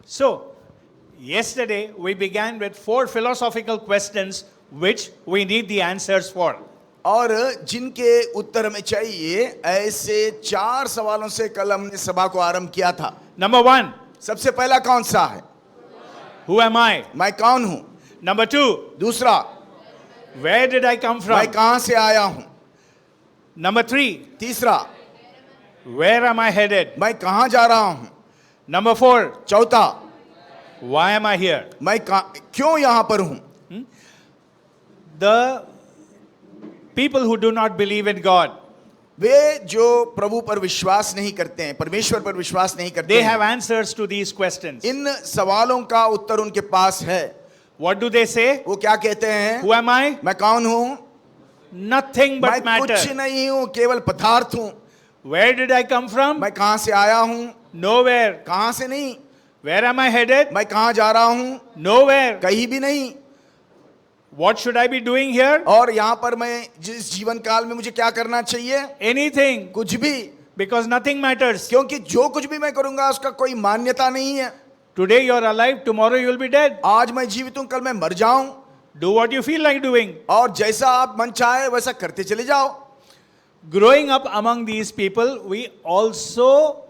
So, yesterday we began with 4 philosophical questions which we need the answers for. और जिनके उत्तर हमें चाहिए, ऐसे 4 सवालों से कल हमने सभा को आरंभ किया था. Number 1, सबसे पहला कौन सा है? who am I? मैं कौन हूं? Number 2, दूसरा, where did I come मैं from? कहां से आया हूं? Number 3, तीसरा, where am I headed? मैं कहां जा रहा हूं? Number 4, चौथा, why am I here? मैं क्यों यहां पर हूं? The people who do not believe in God, वे जो प्रभु पर विश्वास नहीं करते हैं, परमेश्वर पर विश्वास नहीं करते they हैं, have answers to these questions. इन सवालों का उत्तर उनके पास है. What do they say? वो क्या कहते हैं? Who am I? मैं कौन हूं? Nothing but मैं कुछ matter. नहीं हूं, केवल पदार्थ हूं. Where did I come from? मैं कहां से आया हूं? Nowhere. कहां से नहीं. Where am I headed? मैं कहां जा रहा हूं? Nowhere. कहीं भी नहीं. What should I be doing here? और यहां पर मैं जिस जीवन काल में मुझे क्या करना चाहिए? Anything. कुछ भी. Because nothing matters. क्योंकि जो कुछ भी मैं करूंगा उसका कोई मान्यता नहीं है. Today you are alive, tomorrow you will be dead. आज मैं जीवित हूं, कल मैं मर जाऊं. Do what you feel like doing. और जैसा आप मन चाहे वैसा करते चले जाओ. Growing up among these people, we also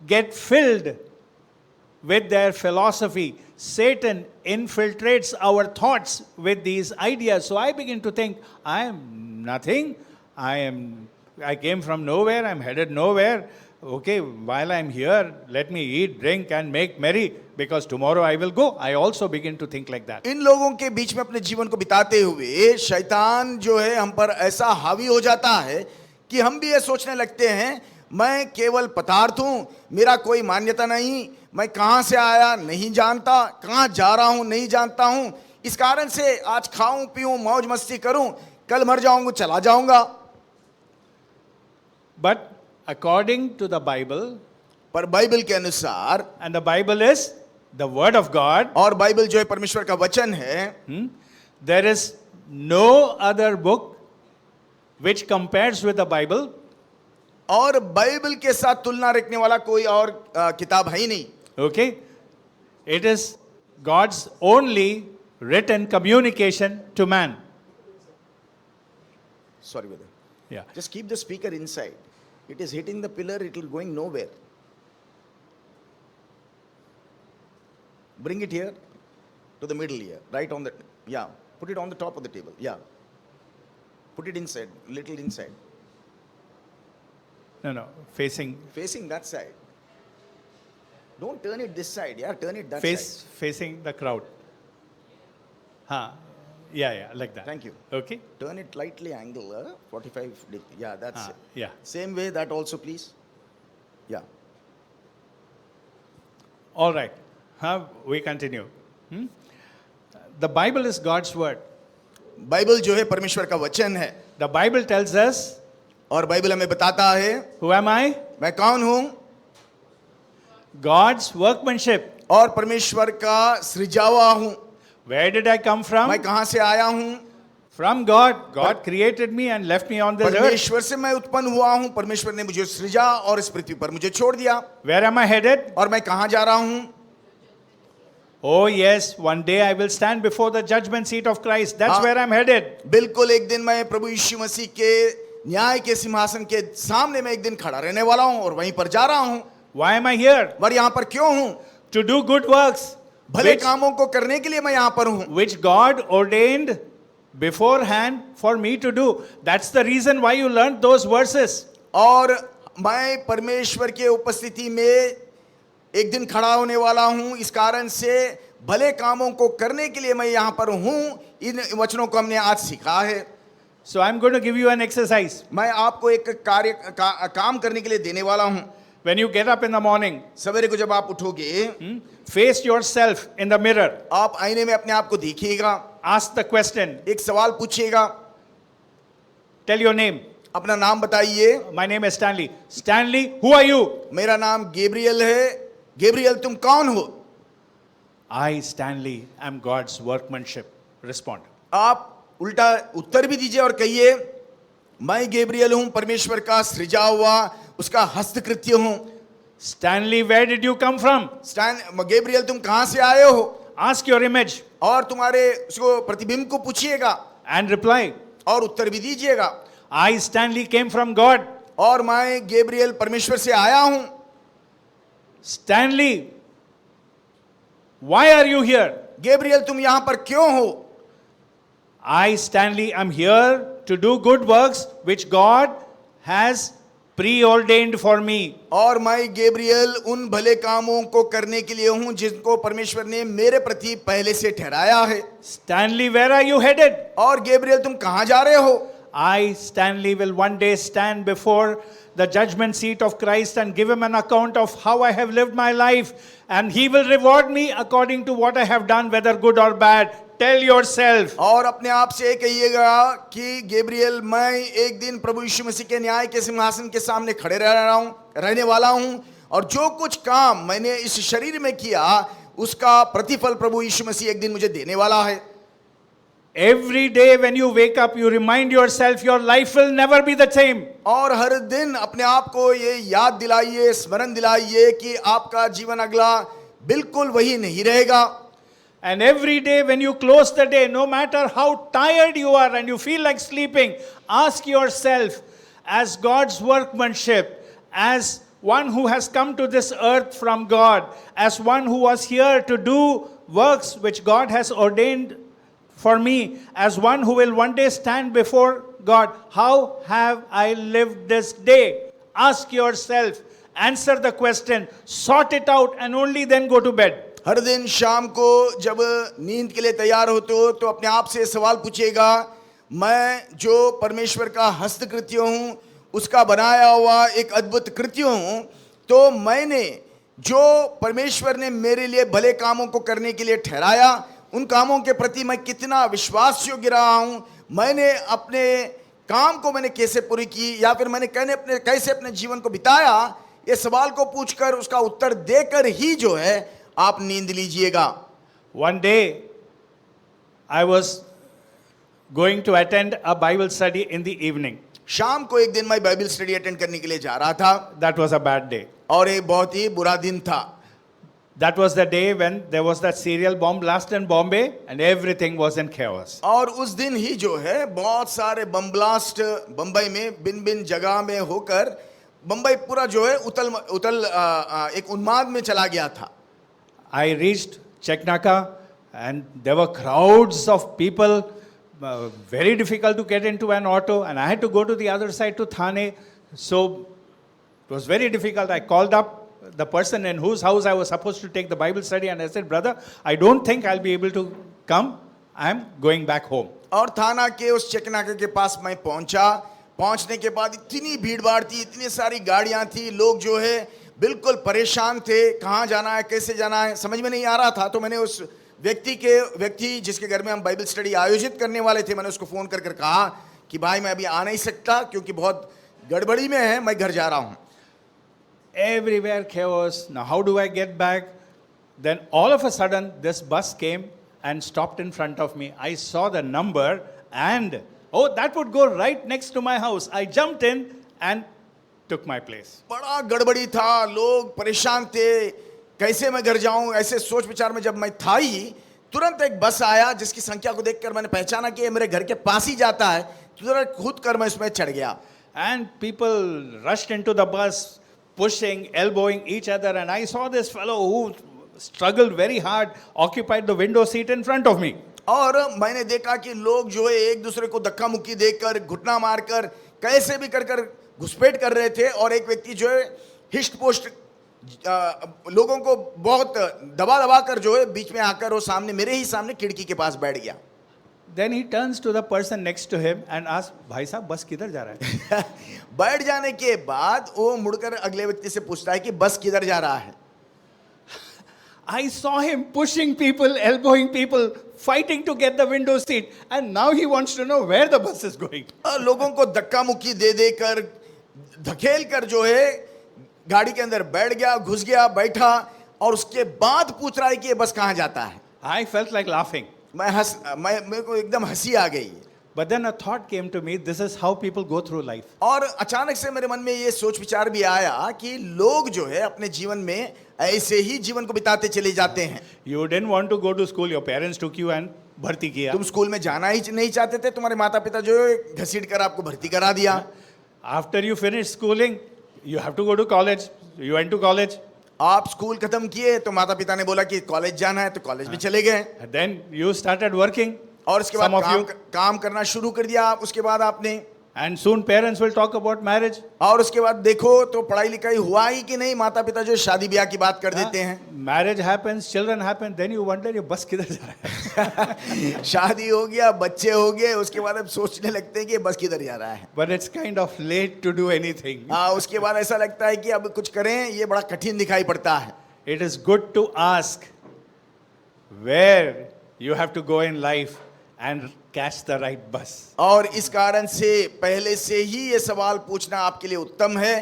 get filled with their philosophy. Satan infiltrates our thoughts with these ideas. So I begin to think, I am nothing. I came from nowhere. I'm headed nowhere. Okay, while I'm here, let me eat, drink and make merry because tomorrow I will go. I also begin to think like that. इन लोगों के बीच में अपने जीवन को बिताते हुए शैतान जो है हम पर ऐसा हावी हो जाता है कि हम भी ये सोचने लगते हैं, मैं केवल पदार्थ हूं, मेरा कोई मान्यता नहीं, मैं कहां से आया नहीं जानता, कहां जा रहा हूं नहीं जानता हूं. इस कारण से आज खाऊं पीऊं मौज मस्ती करूं, कल मर जाऊंगा, चला जाऊंगा. But according to the Bible, पर बाइबल के अनुसार, and the Bible is the Word of God, और बाइबल जो है परमेश्वर का वचन है, there is no other book which compares with the Bible. और बाइबल के साथ तुलना रखने वाला कोई और किताब है ही नहीं. Okay? It is God's only written communication to man. Sorry brother. Yeah. Just keep the speaker inside. It is hitting the pillar, it will going nowhere. Bring it here to the middle here, right on the, yeah. Put it on the top of the table, yeah. Put it inside, little inside. No, facing That side. Don't turn it this side, yeah, turn it that side. facing the crowd. Yeah, like that. Thank you. Okay? Turn it lightly angle, 45 degree. Yeah, that's it. Yeah. Same way, that also please. Yeah. All right. We continue. The Bible is God's word. Bible जो है परमेश्वर का वचन है. The Bible tells us, और Bible हमें बताता है, who am I? मैं कौन हूं? God's workmanship. और परमेश्वर का सृजा हुआ हूं. Where did I come from? मैं कहां से आया हूं? From God. God created me and left me on this earth. परमेश्वर से मैं उत्पन्न हुआ हूं. परमेश्वर ने मुझे सृजा और इस पृथ्वी पर मुझे छोड़ दिया. Where am I headed? और मैं कहां जा रहा हूं? Oh yes, one day I will stand before the judgment seat of Christ. That's where I'm headed. बिल्कुल एक दिन मैं प्रभु यीशु मसीह के न्याय के सिंहासन के सामने मैं एक दिन खड़ा रहने वाला हूं और वहीं पर जा रहा हूं. Why am I here? और यहां पर क्यों हूं? To do good works, भले कामों को करने के लिए मैं यहां पर हूं. which God ordained beforehand for me to do. That's the reason why you learned those verses. और मैं परमेश्वर के उपस्थिति में एक दिन खड़ा होने वाला हूं. इस कारण से भले कामों को करने के लिए मैं यहां पर हूं. इन वचनों को हमने आज सीखा है. So I'm going to give you an exercise. मैं आपको एक काम करने के लिए देने वाला हूं. When you get up in the morning, सवेरे को जब आप उठोगे, face yourself in the mirror. आप आईने में अपने आप को देखिएगा. Ask the question. एक सवाल पूछिएगा. Tell your name. अपना नाम बताइए. My name is Stanley. Stanley, who are you? मेरा नाम गैब्रियल है. गैब्रियल तुम कौन हो? I, Stanley, am God's workmanship. Respond. आप उल्टा उत्तर भी दीजिए और कहिए, मैं गैब्रियल हूं, परमेश्वर का सृजा हुआ उसका हस्तकृत्य हूं. Stanley, where did you come from? Gabriel तुम कहां से आए हो? Ask your image और तुम्हारे उसको प्रतिबिंब को पूछिएगा and reply. और उत्तर भी दीजिएगा। I, Stanley, came from God. और मैं गैब्रियल परमेश्वर से आया हूं। Stanley, why are you here? Gabriel तुम यहां पर क्यों हो? I, Stanley, am here to do good works which God has preordained for me. और मैं गैब्रियल उन भले कामों को करने के लिए हूं जिनको परमेश्वर ने मेरे प्रति पहले से ठहराया है। Stanley, where are you headed? और गैब्रियल तुम कहां जा रहे हो? I, Stanley, will one day stand before the judgment seat of Christ and give him an account of how I have lived my life, and he will reward me according to what I have done, whether good or bad. Tell yourself. और अपने आप से कहिएगा कि Gabriel मैं एक दिन प्रभु यीशु मसीह के न्याय के सिंहासन के सामने खड़े रहने वाला हूं, और जो कुछ काम मैंने इस शरीर में किया उसका प्रतिफल प्रभु यीशु मसीह एक दिन मुझे देने वाला है। Every day when you wake up, you remind yourself your life will never be the same. और हर दिन अपने आप को ये याद दिलाइए, स्मरण दिलाइए कि आपका जीवन अगला बिल्कुल वही नहीं रहेगा। And every day when you close the day, no matter how tired you are and you feel like sleeping, ask yourself, as God's workmanship, as one who has come to this earth from God, as one who was here to do works which God has ordained for me, as one who will one day stand before God, how have I lived this day? Ask yourself, answer the question, sort it out, and only then go to bed. हर दिन शाम को जब नींद के लिए तैयार होते हो तो अपने आप से सवाल पूछिएगा, मैं जो परमेश्वर का हस्तकृत्य हूं, उसका बनाया हुआ एक अद्भुत कृत्य हूं, तो मैंने जो परमेश्वर ने मेरे लिए भले कामों को करने के लिए ठहराया, उन कामों के प्रति मैं कितना विश्वास योग्य रहा हूं, मैंने अपने काम को मैंने कैसे पूरी की, या फिर मैंने कैसे अपने जीवन को बिताया, ये सवाल को पूछकर उसका उत्तर देकर ही जो है आप नींद लीजिएगा। One day, I was going to attend a Bible study in the evening. शाम को एक दिन मैं बाइबल स्टडी अटेंड करने के लिए जा रहा था। That was a bad day. और एक बहुत ही बुरा दिन था। That was the day when there was that serial bomb blast in Bombay and everything was in chaos. और उस दिन ही जो है बहुत सारे बम ब्लास्ट बंबई में बिन जगह में होकर बंबई पूरा जो है उतल एक उन्माद में चला गया था। I reached Cheknaka and there were crowds of people, very difficult to get into an auto, and I had to go to the other side to Thane, so it was very difficult. I called up the person in whose house I was supposed to take the Bible study, and I said, brother, I don't think I'll be able to come, I'm going back home. और थाना के उस चेकनाके के पास मैं पहुंचा। पहुंचने के बाद इतनी भीड़ भाड़ थी, इतनी सारी गाड़ियां थी, लोग जो है बिल्कुल परेशान थे, कहाँ जाना है, कैसे जाना है, समझ में नहीं आ रहा था। तो मैंने उस व्यक्ति जिसके घर में हम बाइबल स्टडी आयोजित करने वाले थे, मैंने उसको फोन कर कहा कि भाई मैं अभी आ नहीं सकता क्योंकि बहुत गड़बड़ी में है, मैं घर जा रहा हूं। Everywhere chaos. Now how do I get back? Then all of a sudden this bus came and stopped in front of me. I saw the number and oh, that would go right next to my house. I jumped in and took my place. बड़ा गड़बड़ी था, लोग परेशान थे, कैसे मैं घर जाऊं, ऐसे सोच विचार में जब मैं था ही, तुरंत एक बस आया जिसकी संख्या को देखकर मैंने पहचाना कि ये मेरे घर के पास ही जाता है, तुरंत कूद कर मैं उसमें चढ़ गया। And people rushed into the bus, pushing, elbowing each other, and I saw this fellow who struggled very hard, occupied the window seat in front of me. और मैंने देखा कि लोग जो है एक दूसरे को धक्का मुक्की देकर, घुटना मारकर, कैसे भी कर घुसपैठ कर रहे थे, और एक व्यक्ति जो है हिस्ट पोस्ट लोगों को बहुत दबा कर जो है बीच में आकर वो सामने मेरे ही सामने खिड़की के पास बैठ गया। Then he turns to the person next to him and asks, भाई साहब बस किधर जा रहा है? बैठ जाने के बाद वो मुड़कर अगले व्यक्ति से पूछता है कि बस किधर जा रहा है? I saw him pushing people, elbowing people, fighting to get the window seat, and now he wants to know where the bus is going. लोगों को धक्का मुक्की दे कर धकेल कर जो है गाड़ी के अंदर बैठ गया, घुस गया, बैठा, और उसके बाद पूछ रहा है कि ये बस कहाँ जाता है। I felt like laughing. मेरे को एकदम हंसी आ गई। But then a thought came to me, this is how people go through life. और अचानक से मेरे मन में ये सोच विचार भी आया कि लोग जो है अपने जीवन में ऐसे ही जीवन को बिताते चले जाते हैं। You didn't want to go to school, your parents took you and भर्ती किया. तुम स्कूल में जाना ही नहीं चाहते थे, तुम्हारे माता पिता जो है घसीट कर आपको भर्ती करा दिया। After you finished schooling, you have to go to college. You went to college. आप स्कूल खत्म किए तो माता पिता ने बोला कि कॉलेज जाना है, तो कॉलेज में चले गए। Then you started working. और उसके बाद Some of you, काम करना शुरू कर दिया आप। उसके बाद आपने, and soon parents will talk about marriage. और उसके बाद देखो तो पढ़ाई लिखाई हुआ ही कि नहीं, माता पिता जो शादी ब्याह की बात कर देते हैं। Marriage happens, children happen, then you wonder ये बस किधर जा रहा है. शादी हो गया, बच्चे हो गए, उसके बाद अब सोचने लगते हैं कि बस किधर जा रहा है। But it's kind of late to do anything. हाँ, उसके बाद ऐसा लगता है कि अब कुछ करें ये बड़ा कठिन दिखाई पड़ता है। It is good to ask where you have to go in life and catch the right bus. और इस कारण से पहले से ही ये सवाल पूछना आपके लिए उत्तम है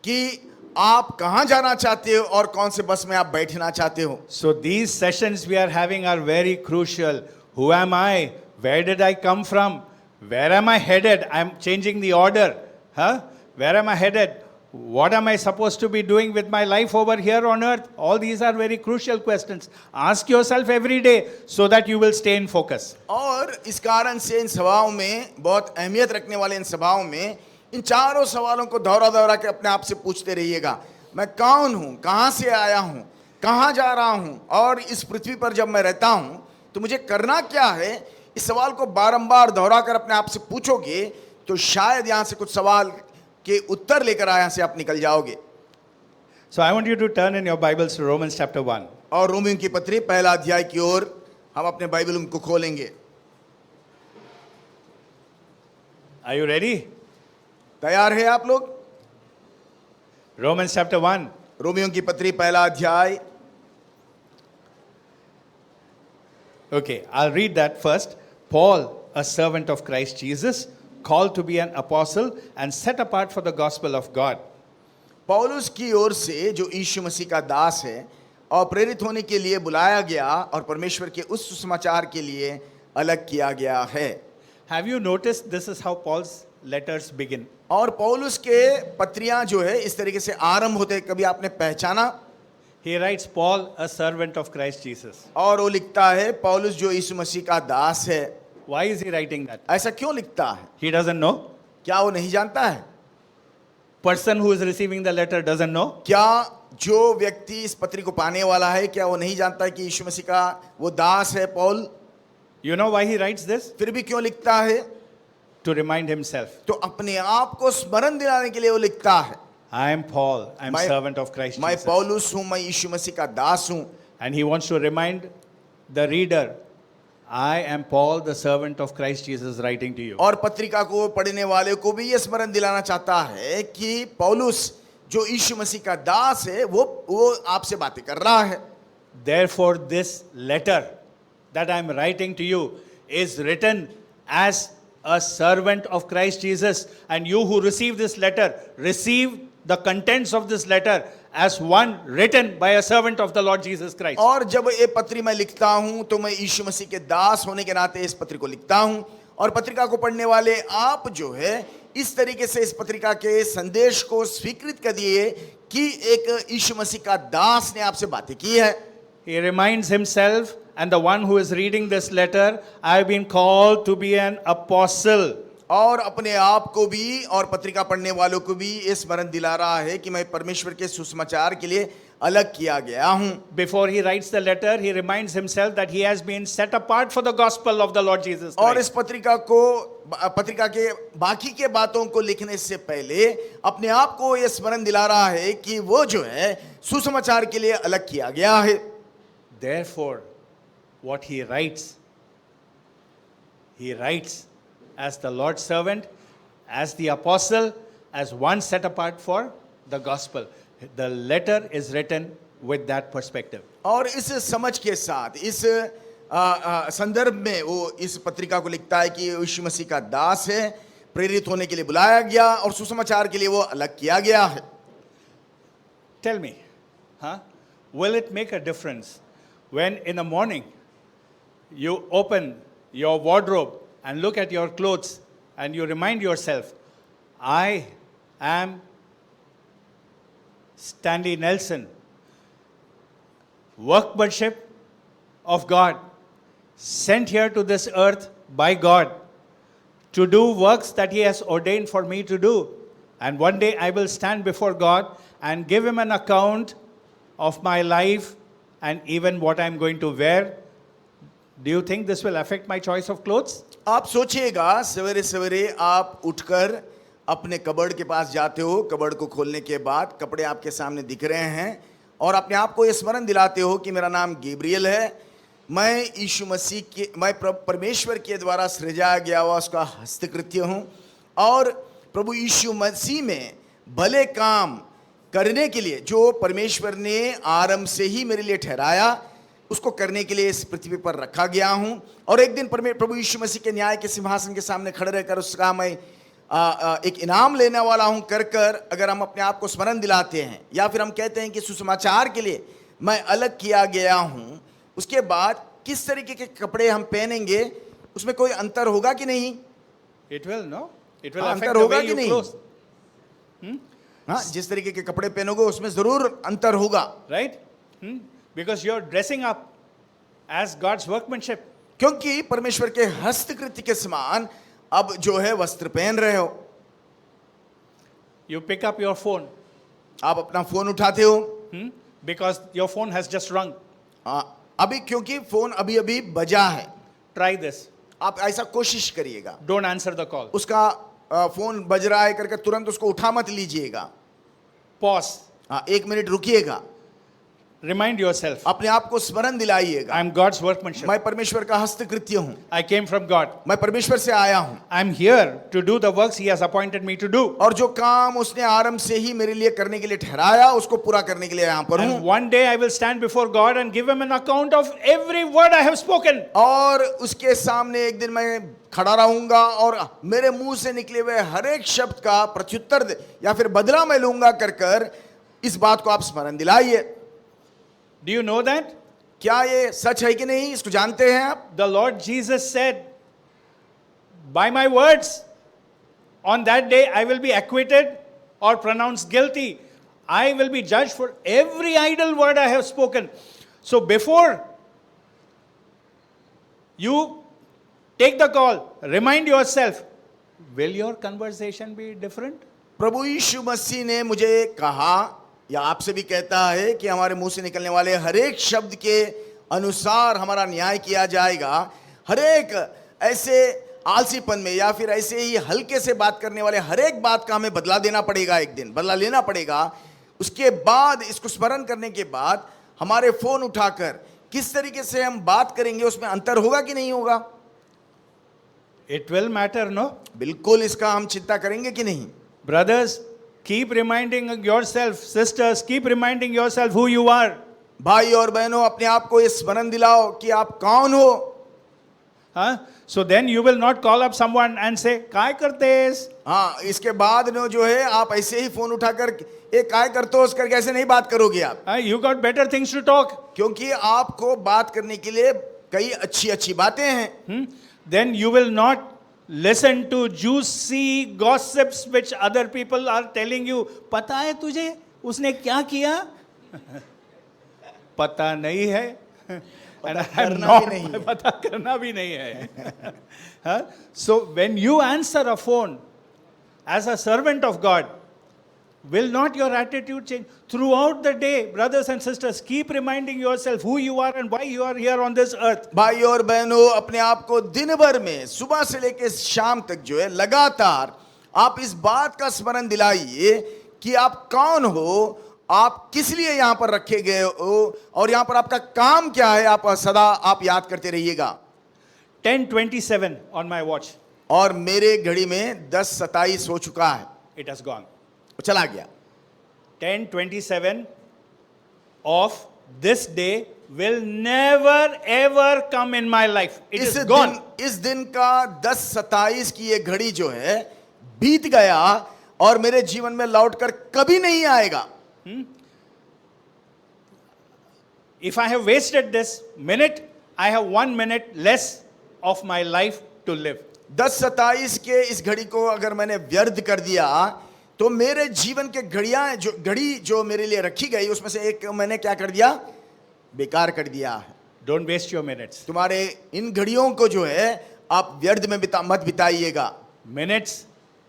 कि आप कहां जाना चाहते हो और कौन से बस में आप बैठना चाहते हो। So these sessions we are having are very crucial. Who am I? Where did I come from? Where am I headed? I'm changing the order. Huh? Where am I headed? What am I supposed to be doing with my life over here on earth? All these are very crucial questions. Ask yourself every day so that you will stay in focus. और इस कारण से इन सभाओं में, बहुत अहमियत रखने वाले इन सभाओं में, इन चारों सवालों को दोहरा के अपने आप से पूछते रहिएगा। मैं कौन हूं, कहां से आया हूं, कहां जा रहा हूं, और इस पृथ्वी पर जब मैं रहता हूं तो मुझे करना क्या है। इस सवाल को बारंबार दोहरा कर अपने आप से पूछोगे तो शायद यहां से कुछ सवाल के उत्तर लेकर यहां से आप निकल जाओगे। So I want you to turn in your Bibles to Romans chapter 1. और रोमियों की पत्री पहला अध्याय की ओर हम अपने बाइबल को खोलेंगे। Are you ready? तैयार है आप लोग? Romans chapter 1. रोमियों की पत्री पहला अध्याय। Okay, I'll read that first. Paul, a servant of Christ Jesus, called to be an apostle and set apart for the gospel of God. पौलुस की ओर से जो यीशु मसीह का दास है और प्रेरित होने के लिए बुलाया गया और परमेश्वर के उस सुसमाचार के लिए अलग किया गया है। Have you noticed this is how Paul's letters begin? और पौलुस के पत्रियां जो है इस तरीके से आरंभ होते हैं। कभी आपने पहचाना? He writes, Paul, a servant of Christ Jesus. और वो लिखता है पौलुस जो यीशु मसीह का दास है। Why is he writing that? ऐसा क्यों लिखता है? He doesn't know. क्या वो नहीं जानता है? Person who is receiving the letter doesn't know. क्या जो व्यक्ति इस पत्री को पाने वाला है, क्या वो नहीं जानता है कि यीशु मसीह का वो दास है Paul? You know why he writes this? फिर भी क्यों लिखता है? To remind himself. तो अपने आप को स्मरण दिलाने के लिए वो लिखता है। I am Paul. I am servant of Christ मैं Jesus. पौलुस हूँ, मैं यीशु मसीह का दास हूँ। And he wants to remind the reader, I am Paul, the servant of Christ Jesus, writing to you. और पत्रिका को पढ़ने वाले को भी ये स्मरण दिलाना चाहता है कि पौलुस जो यीशु मसीह का दास है वो आपसे बातें कर रहा है। Therefore, this letter that I am writing to you is written as a servant of Christ Jesus. And you who receive this letter, receive the contents of this letter as one written by a servant of the Lord Jesus Christ. और जब ये पत्री मैं लिखता हूं तो मैं यीशु मसीह के दास होने के नाते इस पत्री को लिखता हूं, और पत्रिका को पढ़ने वाले आप जो है इस तरीके से इस पत्रिका के संदेश को स्वीकृत कर दिए कि एक यीशु मसीह का दास ने आपसे बातें की है। He reminds himself and the one who is reading this letter, I have been called to be an apostle. और अपने आप को भी और पत्रिका पढ़ने वालों को भी ये स्मरण दिला रहा है कि मैं परमेश्वर के सुसमाचार के लिए अलग किया गया हूं। Before he writes the letter, he reminds himself that he has been set apart for the gospel of the Lord Jesus और इस Christ. पत्रिका के बाकी के बातों को लिखने से पहले अपने आप को ये स्मरण दिला रहा है कि वो जो है सुसमाचार के लिए अलग किया गया है। Therefore, what he writes as the Lord's servant, as the apostle, as one set apart for the gospel. The letter is written with that perspective. और इस समझ के साथ इस संदर्भ में वो इस पत्रिका को लिखता है कि यीशु मसीह का दास है, प्रेरित होने के लिए बुलाया गया और सुसमाचार के लिए वो अलग किया गया है। Tell me, will it make a difference when in the morning you open your wardrobe and look at your clothes and you remind yourself, I am Stanley Nelson, workmanship of God, sent here to this earth by God to do works that He has ordained for me to do. And one day I will stand before God and give Him an account of my life and even what I'm going to wear. Do you think this will affect my choice of clothes? आप सोचिएगा, सवेरे सवेरे आप उठकर अपने cupboard के पास जाते हो, कबर्ड को खोलने के बाद कपड़े आपके सामने दिख रहे हैं और अपने आप को ये स्मरण दिलाते हो कि मेरा नाम गैब्रियल है, मैं यीशु मसीह के, मैं परमेश्वर के द्वारा सृजाया गया हुआ उसका हस्तकृत्य हूँ और प्रभु यीशु मसीह में भले काम करने के लिए जो परमेश्वर ने आरंभ से ही मेरे लिए ठहराया उसको करने के लिए इस पृथ्वी पर रखा गया हूं और एक दिन प्रभु यीशु मसीह के न्याय के सिंहासन के सामने खड़े रहकर उसका मैं एक इनाम लेने वाला हूं कर अगर हम अपने आप को स्मरण दिलाते हैं या फिर हम कहते हैं कि सुसमाचार के लिए मैं अलग किया गया हूं, उसके बाद किस तरीके के कपड़े हम पहनेंगे उसमें कोई अंतर होगा कि नहीं? It will, no? It will अंतर affect the होगा way कि you नहीं? close. हाँ, जिस तरीके के कपड़े पहनोगे उसमें जरूर अंतर होगा, Right? Because you're dressing up as God's workmanship. क्योंकि परमेश्वर के हस्तकृत्य के समान अब जो है वस्त्र पहन रहे हो. You pick up your phone आप अपना फोन उठाते हो, because your phone has just rung. अभी क्योंकि फोन अभी अभी बजा है. Try this. आप ऐसा कोशिश करिएगा, Don't answer the call. उसका फोन बज रहा है करके तुरंत उसको उठा मत लीजिएगा. Pause. 1 मिनट रुकिएगा, Remind yourself, अपने आप को स्मरण दिलाइएगा, I'm God's workmanship. मैं परमेश्वर का हस्तकृत्य हूँ, I came from God. मैं परमेश्वर से आया हूँ I'm here to do the works He has appointed me to do. और जो काम उसने आरंभ से ही मेरे लिए करने के लिए ठहराया उसको पूरा करने के लिए यहाँ पर And हूँ. one day I will stand before God and give Him an account of every word I have spoken. और उसके सामने एक दिन मैं खड़ा रहूंगा और मेरे मुंह से निकले हुए हर एक शब्द का प्रत्युत्तर या फिर बदला मैं लूंगा कर इस बात को आप स्मरण दिलाइए. Do you know that? क्या ये सच है कि नहीं, इसको जानते हैं आप? The Lord Jesus said, by my words, on that day I will be acquitted or pronounced guilty. I will be judged for every idle word I have spoken. So before you take the call, remind yourself, will your conversation be different? प्रभु यीशु मसीह ने मुझे कहा या आपसे भी कहता है कि हमारे मुंह से निकलने वाले हर एक शब्द के अनुसार हमारा न्याय किया जाएगा. हर एक ऐसे आलसीपन में या फिर ऐसे ही हल्के से बात करने वाले हर एक बात का हमें बदला देना पड़ेगा, एक दिन बदला लेना पड़ेगा. उसके बाद इसको स्मरण करने के बाद हमारे फोन उठाकर किस तरीके से हम बात करेंगे उसमें अंतर होगा कि नहीं होगा? It will matter, no? बिल्कुल इसका हम चिंता करेंगे कि नहीं. Brothers, keep reminding yourself, sisters, keep reminding yourself who you are. भाई और बहनों, अपने आप को ये स्मरण दिलाओ कि आप कौन हो. Huh? So then you will not call up someone and say, काय करते हैं? हाँ, इसके बाद नो जो है आप ऐसे ही फोन उठाकर ये काय करते हो उसकर कैसे नहीं बात करोगे आप. You got better things to talk. क्योंकि आपको बात करने के लिए कई अच्छी अच्छी बातें हैं. Then you will not listen to juicy gossips which other people are telling you. पता है तुझे उसने क्या किया? पता नहीं है. And I am not, पता करना भी नहीं है. So when you answer a phone as a servant of God, will not your attitude change? Throughout the day, brothers and sisters, keep reminding yourself who you are and why you are here on this earth. भाई और बहनों, अपने आप को दिन भर में सुबह से लेकर शाम तक जो है लगातार आप इस बात का स्मरण दिलाइए कि आप कौन हो, आप किस लिए यहाँ पर रखे गए हो और यहाँ पर आपका काम क्या है. आप सदा आप याद करते रहिएगा. 10:27 on my watch. और मेरे घड़ी में 10:27 हो चुका है. It has gone. चला गया. 10:27 of this day will never ever come in my life. It is gone. इस दिन का 10:27 की ये घड़ी जो है बीत गया और मेरे जीवन में लौटकर कभी नहीं आएगा. If I have wasted this minute, I have 1 minute less of my life to live. 10:27 के इस घड़ी को अगर मैंने व्यर्थ कर दिया तो मेरे जीवन के घड़ी जो मेरे लिए रखी गई उसमें से एक मैंने क्या कर दिया, बेकार कर दिया है। Don't waste your minutes. तुम्हारे इन घड़ियों को जो है आप व्यर्थ में मत बिताइएगा। Minutes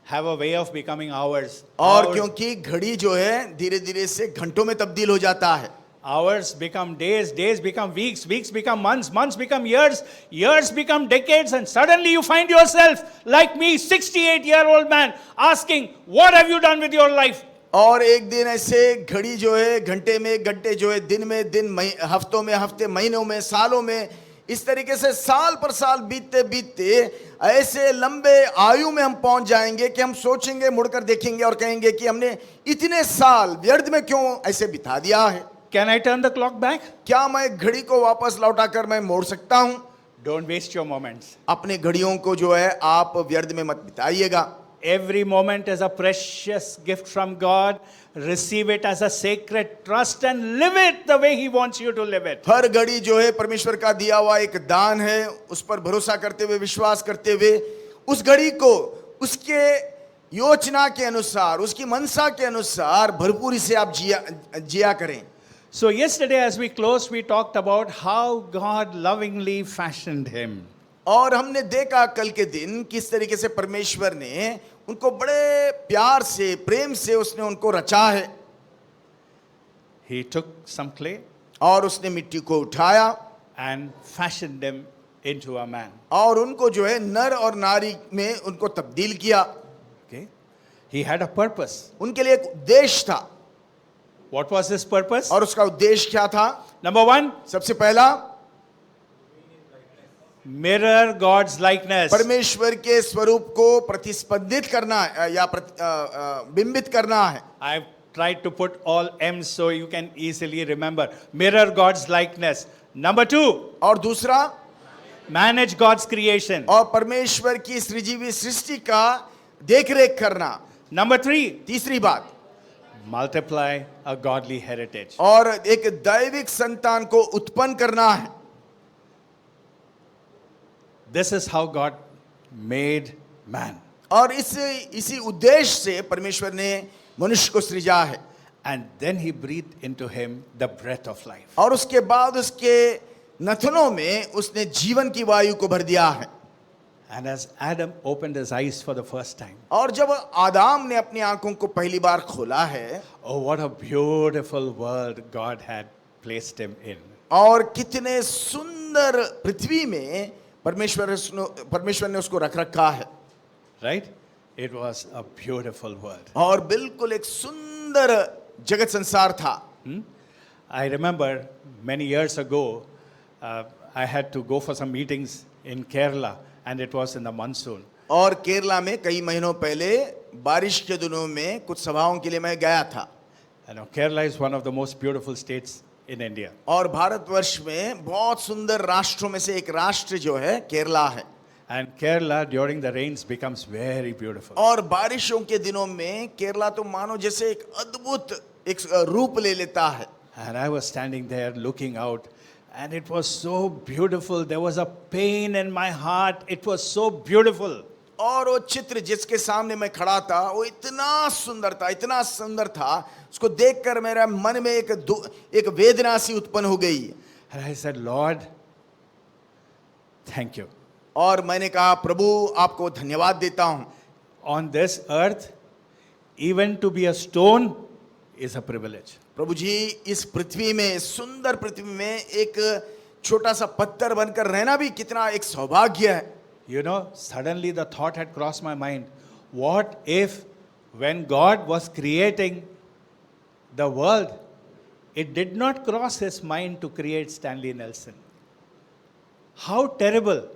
have a way of becoming hours. और Hours, क्योंकि घड़ी जो है धीरे धीरे से घंटों में तब्दील हो जाता है। hours become days, days become weeks, weeks become months, months become years, years become decades, and suddenly you find yourself like me, 68-year-old man, asking, what have you done with your life? और एक दिन ऐसे घड़ी जो है घंटे में घंटे जो है दिन में दिन, हफ्तों में हफ्ते, महीनों में सालों में, इस तरीके से साल पर साल बीतते बीतते ऐसे लंबे आयु में हम पहुंच जाएंगे कि हम सोचेंगे, मुड़कर देखेंगे और कहेंगे कि हमने इतने साल व्यर्थ में क्यों ऐसे बिता दिया है। Can I turn the clock back? क्या मैं घड़ी को वापस लौटाकर मैं मोड़ सकता हूं? Don't waste your moments. अपने घड़ियों को जो है आप व्यर्थ में मत बिताइएगा। Every moment is a precious gift from God. Receive it as a sacred trust and live it the way He wants you to live it. हर घड़ी जो है परमेश्वर का दिया हुआ एक दान है, उस पर भरोसा करते हुए, विश्वास करते हुए उस घड़ी को उसके योजना के अनुसार, उसकी मनसा के अनुसार भरपूरी से आप जिया करें। So yesterday as we closed, we talked about how God lovingly fashioned him. और हमने देखा कल के दिन किस तरीके से परमेश्वर ने उनको बड़े प्यार से, प्रेम से उसने उनको रचा है। He took some clay और उसने मिट्टी को उठाया and fashioned them into a man. और उनको जो है नर और नारी में उनको तब्दील किया। Okay? He had a purpose. उनके लिए एक उद्देश्य था। What was his purpose? और उसका उद्देश्य क्या था? Number one, सबसे पहला mirror God's likeness. परमेश्वर के स्वरूप को प्रतिस्पर्धित करना या बिंबित करना है। I've tried to put all M's so you can easily remember. Mirror God's likeness. Number two, और दूसरा, manage God's creation. और परमेश्वर की सृजीवी सृष्टि का देखरेख करना। Number three, तीसरी बात, multiply a godly heritage. और एक दैविक संतान को उत्पन्न करना है। This is how God made man. और इसी उद्देश्य से परमेश्वर ने मनुष्य को सृजा है। And then he breathed into him the breath of life. और उसके बाद उसके नथनों में उसने जीवन की वायु को भर दिया है। And as Adam opened his eyes for the first time, और जब आदाम ने अपनी आंखों को पहली बार खोला है, oh, what a beautiful world God had placed him in. और कितने सुंदर पृथ्वी में परमेश्वर ने उसको रख रखा है। Right? It was a beautiful world. और बिल्कुल एक सुंदर जगत संसार था। I remember many years ago, I had to go for some meetings in Kerala, and it was in the monsoon. और केरला में कई महीनों पहले बारिश के दिनों में कुछ सभाओं के लिए मैं गया था। You know, Kerala is one of the most beautiful states in India. और भारतवर्ष में बहुत सुंदर राष्ट्रों में से एक राष्ट्र जो है केरला है। And Kerala during the rains becomes very beautiful. और बारिशों के दिनों में केरला तो मानो जैसे एक अद्भुत एक रूप ले लेता है। And I was standing there looking out, and it was so beautiful. There was a pain in my heart. It was so beautiful. और वो चित्र जिसके सामने मैं खड़ा था वो इतना सुंदर था, उसको देखकर मेरे मन में एक वेदना सी उत्पन्न हो गई। And I said, Lord, thank you. और मैंने कहा, प्रभु आपको धन्यवाद देता हूं। On this earth, even to be a stone is a privilege. प्रभु जी, इस पृथ्वी में, सुंदर पृथ्वी में एक छोटा सा पत्थर बनकर रहना भी कितना एक सौभाग्य है। You know, suddenly the thought had crossed my mind, what if when God was creating the world, it did not cross his mind to create Stanley Nelson? How terrible.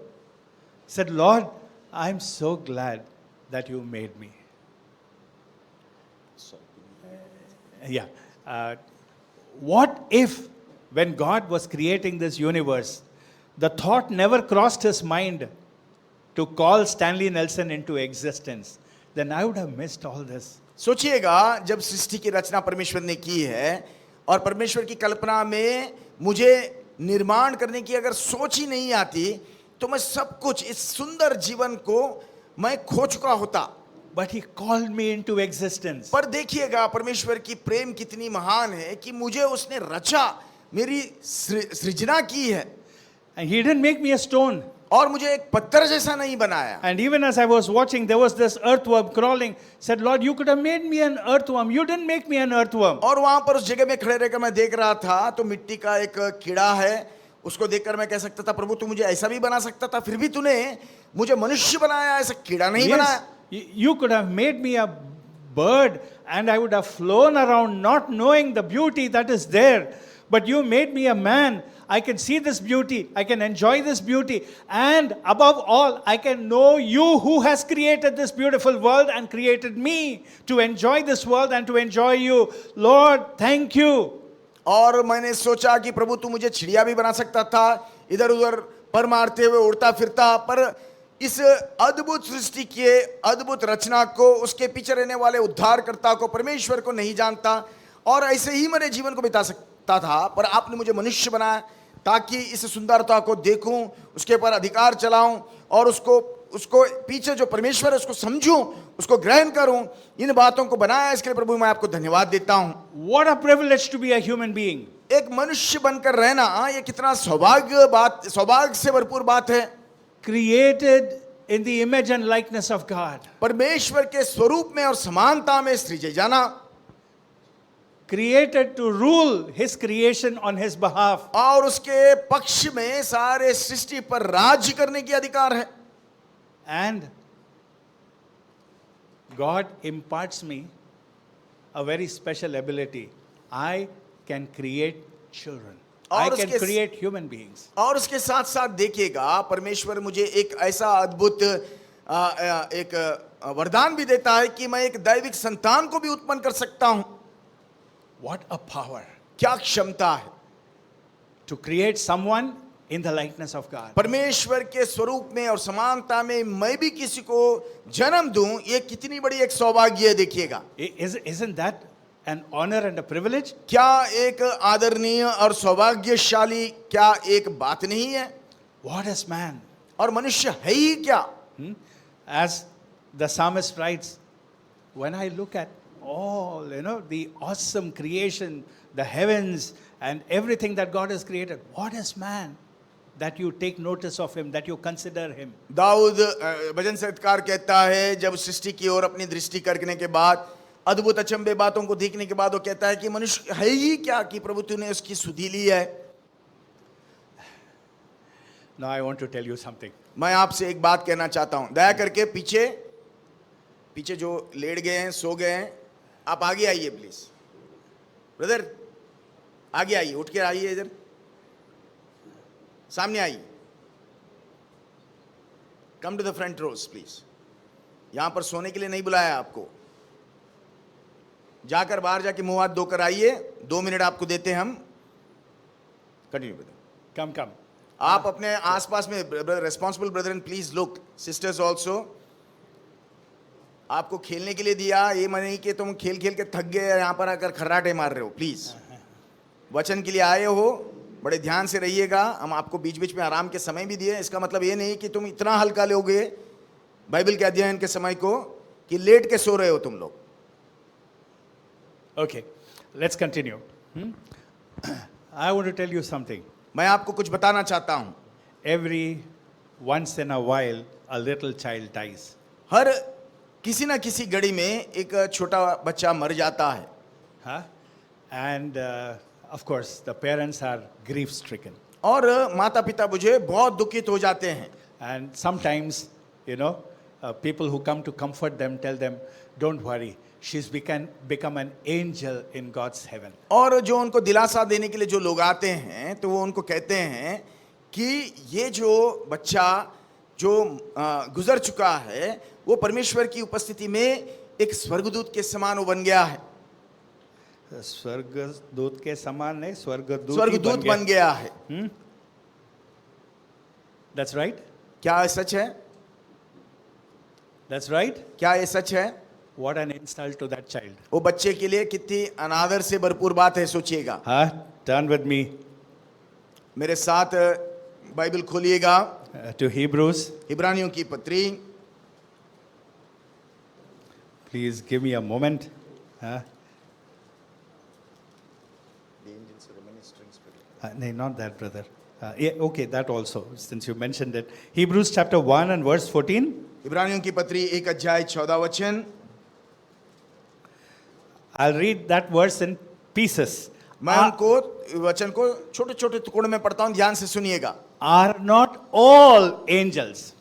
Said, Lord, I'm so glad that you made me. What if when God was creating this universe, the thought never crossed his mind to call Stanley Nelson into existence? Then I would have missed all this. सोचिएगा, जब सृष्टि की रचना परमेश्वर ने की है और परमेश्वर की कल्पना में मुझे निर्माण करने की अगर सोच ही नहीं आती, तो तो मैं सब कुछ इस सुंदर जीवन को मैं खो चुका होता। But He called me into existence. पर देखिएगा परमेश्वर की प्रेम कितनी महान है कि मुझे उसने रचा, मेरी सृजना की है, And He didn't make me a stone. और मुझे एक पत्थर जैसा नहीं बनाया। And even as I was watching, there was this earthworm crawling. Said, Lord, you could have made me an earthworm. You didn't make me an earthworm. और वहां पर उस जगह में खड़े रहकर मैं देख रहा था तो मिट्टी का एक कीड़ा है, उसको देखकर मैं कह सकता था प्रभु तू मुझे ऐसा भी बना सकता था, फिर भी तूने मुझे मनुष्य बनाया, ऐसा कीड़ा नहीं बनाया। You could have made me a bird and I would have flown around not knowing the beauty that is there. But you made me a man. I can see this beauty. I can enjoy this beauty. And above all, I can know you who has created this beautiful world and created me to enjoy this world and to enjoy you. Lord, thank you. और मैंने सोचा कि प्रभु तू मुझे चिड़िया भी बना सकता था, इधर उधर पर मारते हुए उड़ता फिरता, पर इस अद्भुत सृष्टि के अद्भुत रचना को, उसके पीछे रहने वाले उद्धारकर्ता को, परमेश्वर को नहीं जानता और ऐसे ही मेरे जीवन को बिता सकता था। पर आपने मुझे मनुष्य बनाया ताकि इस सुंदरता को देखूं, उसके पर अधिकार चलाऊं और उसको पीछे जो परमेश्वर है उसको समझूं, उसको ग्रहण करूं। इन बातों को बनाया, इसके लिए प्रभु मैं आपको धन्यवाद देता हूं। What a privilege to be a human being. एक मनुष्य बनकर रहना ये कितना सौभाग्य से भरपूर बात है। Created in the image and likeness of God. परमेश्वर के स्वरूप में और समानता में सृजे जाना, Created to rule His creation on His behalf. और उसके पक्ष में सारे सृष्टि पर राज्य करने की अधिकार है। And God imparts me a very special ability. I can create children. I can create human beings. और उसके साथ साथ देखिएगा परमेश्वर मुझे एक ऐसा अद्भुत एक वरदान भी देता है कि मैं एक दैविक संतान को भी उत्पन्न कर सकता हूं। What a power क्या क्षमता है to create someone in the likeness of God. परमेश्वर के स्वरूप में और समानता में मैं भी किसी को जन्म दूं, ये कितनी बड़ी एक सौभाग्य है। देखिएगा, Isn't that an honor and a privilege? क्या एक आदरणीय और सौभाग्यशाली क्या एक बात नहीं है? What is man? और मनुष्य है ही क्या? As the psalmist writes, when I look at all, the awesome creation, the heavens and everything that God has created, what is man that you take notice of him, that you consider him? Dawood भजन संगीतकार कहता है, जब सृष्टि की ओर अपनी दृष्टि करने के बाद, अद्भुत अचंभे बातों को देखने के बाद वो कहता है कि मनुष्य है ही क्या कि प्रभु तूने उसकी सुधि ली है। Now I want to tell you something. मैं आपसे एक बात कहना चाहता हूं। दया करके पीछे जो लेट गए हैं, सो गए हैं, आप आगे आइए प्लीज। ब्रदर आगे आइए, उठ के आइए, इधर सामने आइए। Come to the front rows please. यहां पर सोने के लिए नहीं बुलाया आपको, जाकर बाहर जाके मुंह हाथ धोकर आइए। 2 मिनट आपको देते हैं हम। Continue brother. Come. आप अपने आसपास में responsible brother and please look sisters also. आपको खेलने के लिए दिया, ये मैं नहीं कि तुम खेल खेल के थक गए यहाँ पर आकर खर्राटे मार रहे हो। प्लीज वचन के लिए आए हो, बड़े ध्यान से रहिएगा। हम आपको बीच बीच में आराम के समय भी दिए, इसका मतलब ये नहीं कि तुम इतना हल्का लोगे बाइबल के अध्ययन के समय को कि लेट के सो रहे हो तुम लोग। Okay, let's continue. I want to tell you something. मैं आपको कुछ बताना चाहता हूं। Every once in a while, a little child dies. हर किसी ना किसी घड़ी में एक छोटा बच्चा मर जाता है। Huh? And of course, the parents are grief stricken. और माता पिता मुझे बहुत दुखित हो जाते हैं। And sometimes, people who come to comfort them tell them, don't worry, she's become an angel in God's heaven. और जो उनको दिलासा देने के लिए जो लोग आते हैं तो वो उनको कहते हैं कि ये जो बच्चा जो गुजर चुका है वो परमेश्वर की उपस्थिति में एक स्वर्गदूत के समान वो बन गया है। स्वर्गदूत के समान नहीं, स्वर्गदूत बन गया है। That's right? क्या ये सच है? That's right? क्या ये सच है? What an insult to that child. वो बच्चे के लिए कितनी अनादर से भरपूर बात है, सोचिएगा। Turn with me. मेरे साथ बाइबल खोलिएगा। to Hebrews. इब्रानियों की पत्री, Please give me a moment. No, not that, brother. Yeah, okay, that also, since you mentioned it. Hebrews chapter 1 and verse 14. इब्रानियों की पत्री 1 अध्याय 14 वचन। I'll read that verse in pieces. मैं उनको वचन को छोटे छोटे टुकड़ों में पढ़ता हूं, ध्यान से सुनिएगा। Are not all angels?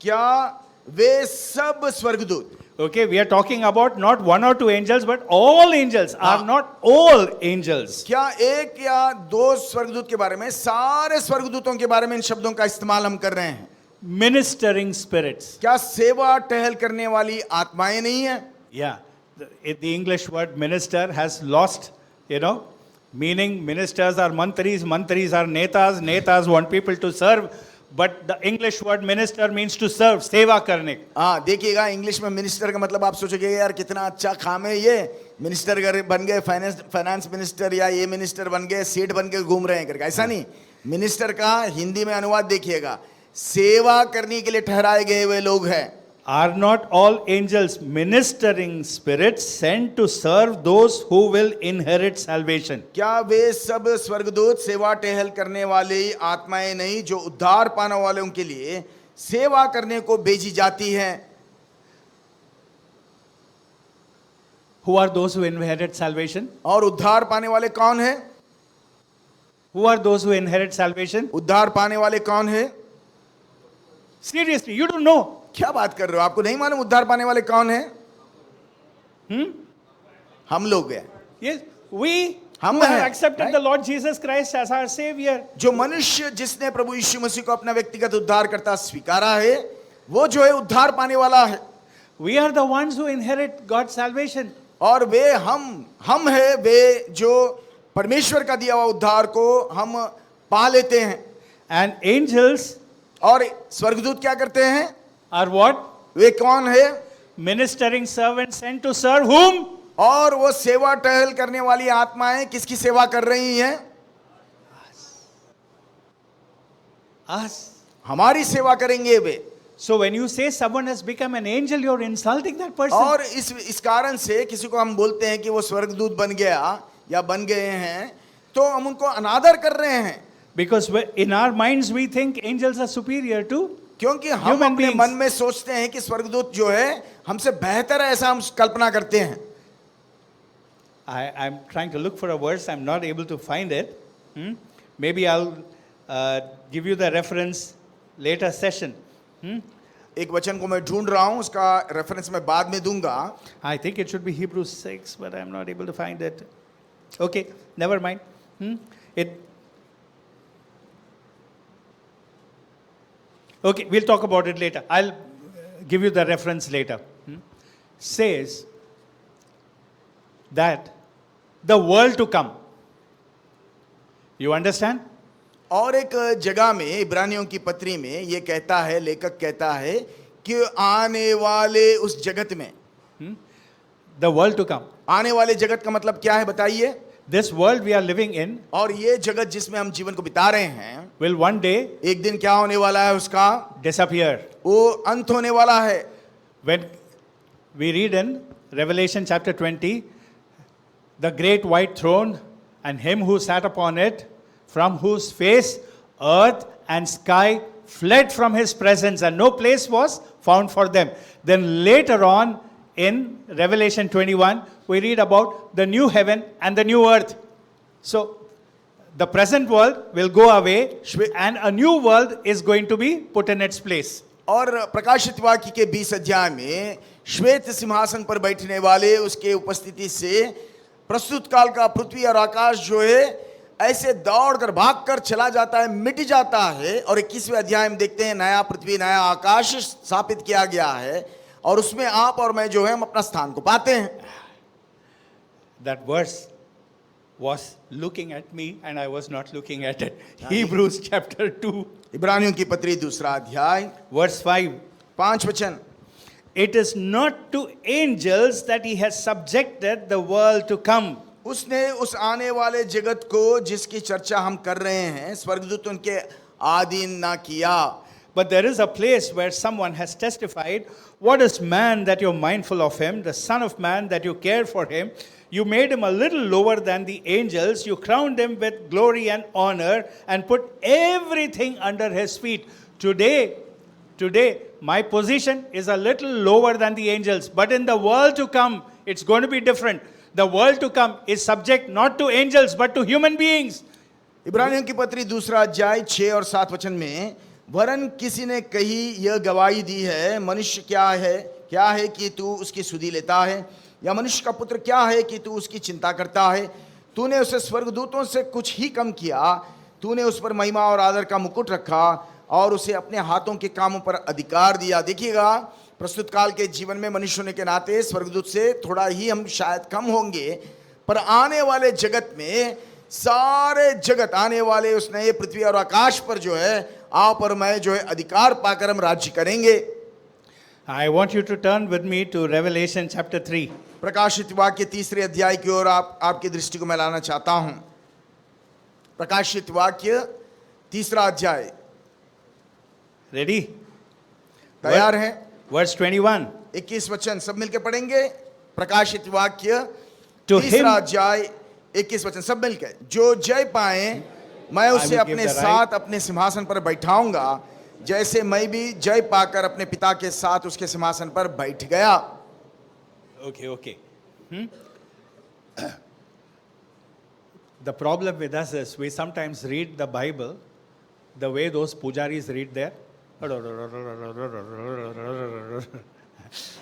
क्या वे सब स्वर्गदूत, Okay, we are talking about not one or two angels, but all angels. Are not all angels? क्या एक या दो स्वर्गदूत के बारे में, सारे स्वर्गदूतों के बारे में इन शब्दों का इस्तेमाल हम कर रहे हैं? Ministering spirits. क्या सेवा टहल करने वाली आत्माएं नहीं है? Yeah, the English word minister has lost, meaning. Ministers are mantris, mantris are netas, netas want people to serve. But the English word minister means to serve, सेवा करने। हाँ, देखिएगा, इंग्लिश में मिनिस्टर का मतलब आप सोचोगे यार कितना अच्छा काम है ये, मिनिस्टर बन गए, फाइनेंस मिनिस्टर या ये मिनिस्टर बन गए, सेठ बन के घूम रहे हैं करके। ऐसा नहीं, मिनिस्टर का हिंदी में अनुवाद देखिएगा, सेवा करने के लिए ठहराए गए हुए लोग हैं। Are not all angels ministering spirits sent to serve those who will inherit salvation? क्या वे सब स्वर्गदूत सेवा टहल करने वाली आत्माएं नहीं जो उद्धार पाने वालों के लिए सेवा करने को भेजी जाती हैं? Who are those who inherit salvation? और उद्धार पाने वाले कौन हैं? Who are those who inherit salvation? उद्धार पाने वाले कौन हैं? Seriously, you don't know. क्या बात कर रहे हो, आपको नहीं मालूम उद्धार पाने वाले कौन हैं? हम लोग हैं। Yes, we हम who have हैं, accepted right? the Lord Jesus Christ as our Savior. जो मनुष्य जिसने प्रभु यीशु मसीह को अपना व्यक्तिगत उद्धारकर्ता स्वीकारा है, वो जो है उद्धार पाने वाला है। We are the ones who inherit God's salvation. और वे हम है वे जो परमेश्वर का दिया हुआ उद्धार को हम पा लेते हैं। And angels और स्वर्गदूत क्या करते हैं? are what? वे कौन है? Ministering servants sent to serve whom? और वो सेवा टहल करने वाली आत्माएं किसकी सेवा कर रही हैं? Us. हमारी सेवा करेंगे वे। So when you say someone has become an angel, you're insulting that person. और इस कारण से किसी को हम बोलते हैं कि वो स्वर्गदूत बन गया या बन गए हैं, तो हम उनको अनादर कर रहे हैं। Because in our minds we think angels are superior to क्योंकि हम human अपने beings. मन में सोचते हैं कि स्वर्गदूत जो है हमसे बेहतर है, ऐसा हम कल्पना करते हैं। I'm trying to look for a verse. I'm not able to find it. Maybe I'll give you the reference later session. एक वचन को मैं ढूंढ रहा हूं, उसका रेफरेंस मैं बाद में दूंगा। I think it should be Hebrews 6, but I'm not able to find it. Okay, never mind. Okay, we'll talk about it later. I'll give you the reference later. Says that the world to come. You understand? और एक जगह में इब्रानियों की पत्री में ये कहता है, लेखक कहता है कि आने वाले उस जगत में, The world to come. आने वाले जगत का मतलब क्या है बताइए? This world we are living in और ये जगत जिसमें हम जीवन को बिता रहे हैं, will one day एक दिन क्या होने वाला है? उसका disappear. वो अंत होने वाला है। When we read in Revelation chapter 20, the great white throne and him who sat upon it, from whose face earth and sky fled from his presence, and no place was found for them. Then later on in Revelation 21, we read about the new heaven and the new earth. So the present world will go away and a new world is going to be put in its place. और प्रकाशित वाक्य के 20 अध्याय में श्वेत सिंहासन पर बैठने वाले उसके उपस्थिति से प्रस्तुत काल का पृथ्वी और आकाश जो है ऐसे दौड़कर भागकर चला जाता है, मिट जाता है। और 21वें अध्याय में देखते हैं नया पृथ्वी नया आकाश स्थापित किया गया है और उसमें आप और मैं जो है हम अपना स्थान को पाते हैं। That verse was looking at me and I was not looking at it. Hebrews chapter 2, इब्रानियों की पत्री 2 अध्याय verse 5. 5 वचन। It is not to angels that he has subjected the world to come. उसने उस आने वाले जगत को जिसकी चर्चा हम कर रहे हैं स्वर्गदूत उनके अधीन ना किया, But there is a place where someone has testified, what is man that you're mindful of him, the son of man that you care for him? You made him a little lower than the angels. You crowned him with glory and honor and put everything under his feet. Today, my position is a little lower than the angels. But in the world to come, it's going to be different. The world to come is subject not to angels, but to human beings. इब्रानियों की पत्री 2 अध्याय 6 और 7 वचन में, वरन किसी ने कही यह गवाही दी है, मनुष्य क्या है कि तू उसकी सुधि लेता है, या मनुष्य का पुत्र क्या है कि तू उसकी चिंता करता है। तूने उसे स्वर्गदूतों से कुछ ही कम किया, तूने उस पर महिमा और आदर का मुकुट रखा और उसे अपने हाथों के कामों पर अधिकार दिया। देखिएगा, प्रस्तुत काल के जीवन में मनुष्य होने के नाते स्वर्गदूत से थोड़ा ही हम शायद कम होंगे, पर आने वाले जगत में सारे जगत, आने वाले उस नए पृथ्वी और आकाश पर जो है आप और मैं जो है अधिकार पाकर हम राज्य करेंगे। I want you to turn with me to Revelation chapter 3. प्रकाशित वाक्य 3 अध्याय की ओर आपकी दृष्टि को मैं लाना चाहता हूं। प्रकाशित वाक्य 3 अध्याय, Ready? तैयार है? Verse 21. 21 वचन सब मिलकर पढ़ेंगे। प्रकाशित वाक्य To 3 him- अध्याय 21 वचन सब मिलकर, जो जय पाए मैं उसे will give अपने the right. साथ अपने सिंहासन पर बैठाऊंगा, जैसे मैं भी जय पाकर अपने पिता के साथ उसके सिंहासन पर बैठ गया। Okay. The problem with us is we sometimes read the Bible the way those pujaris read there.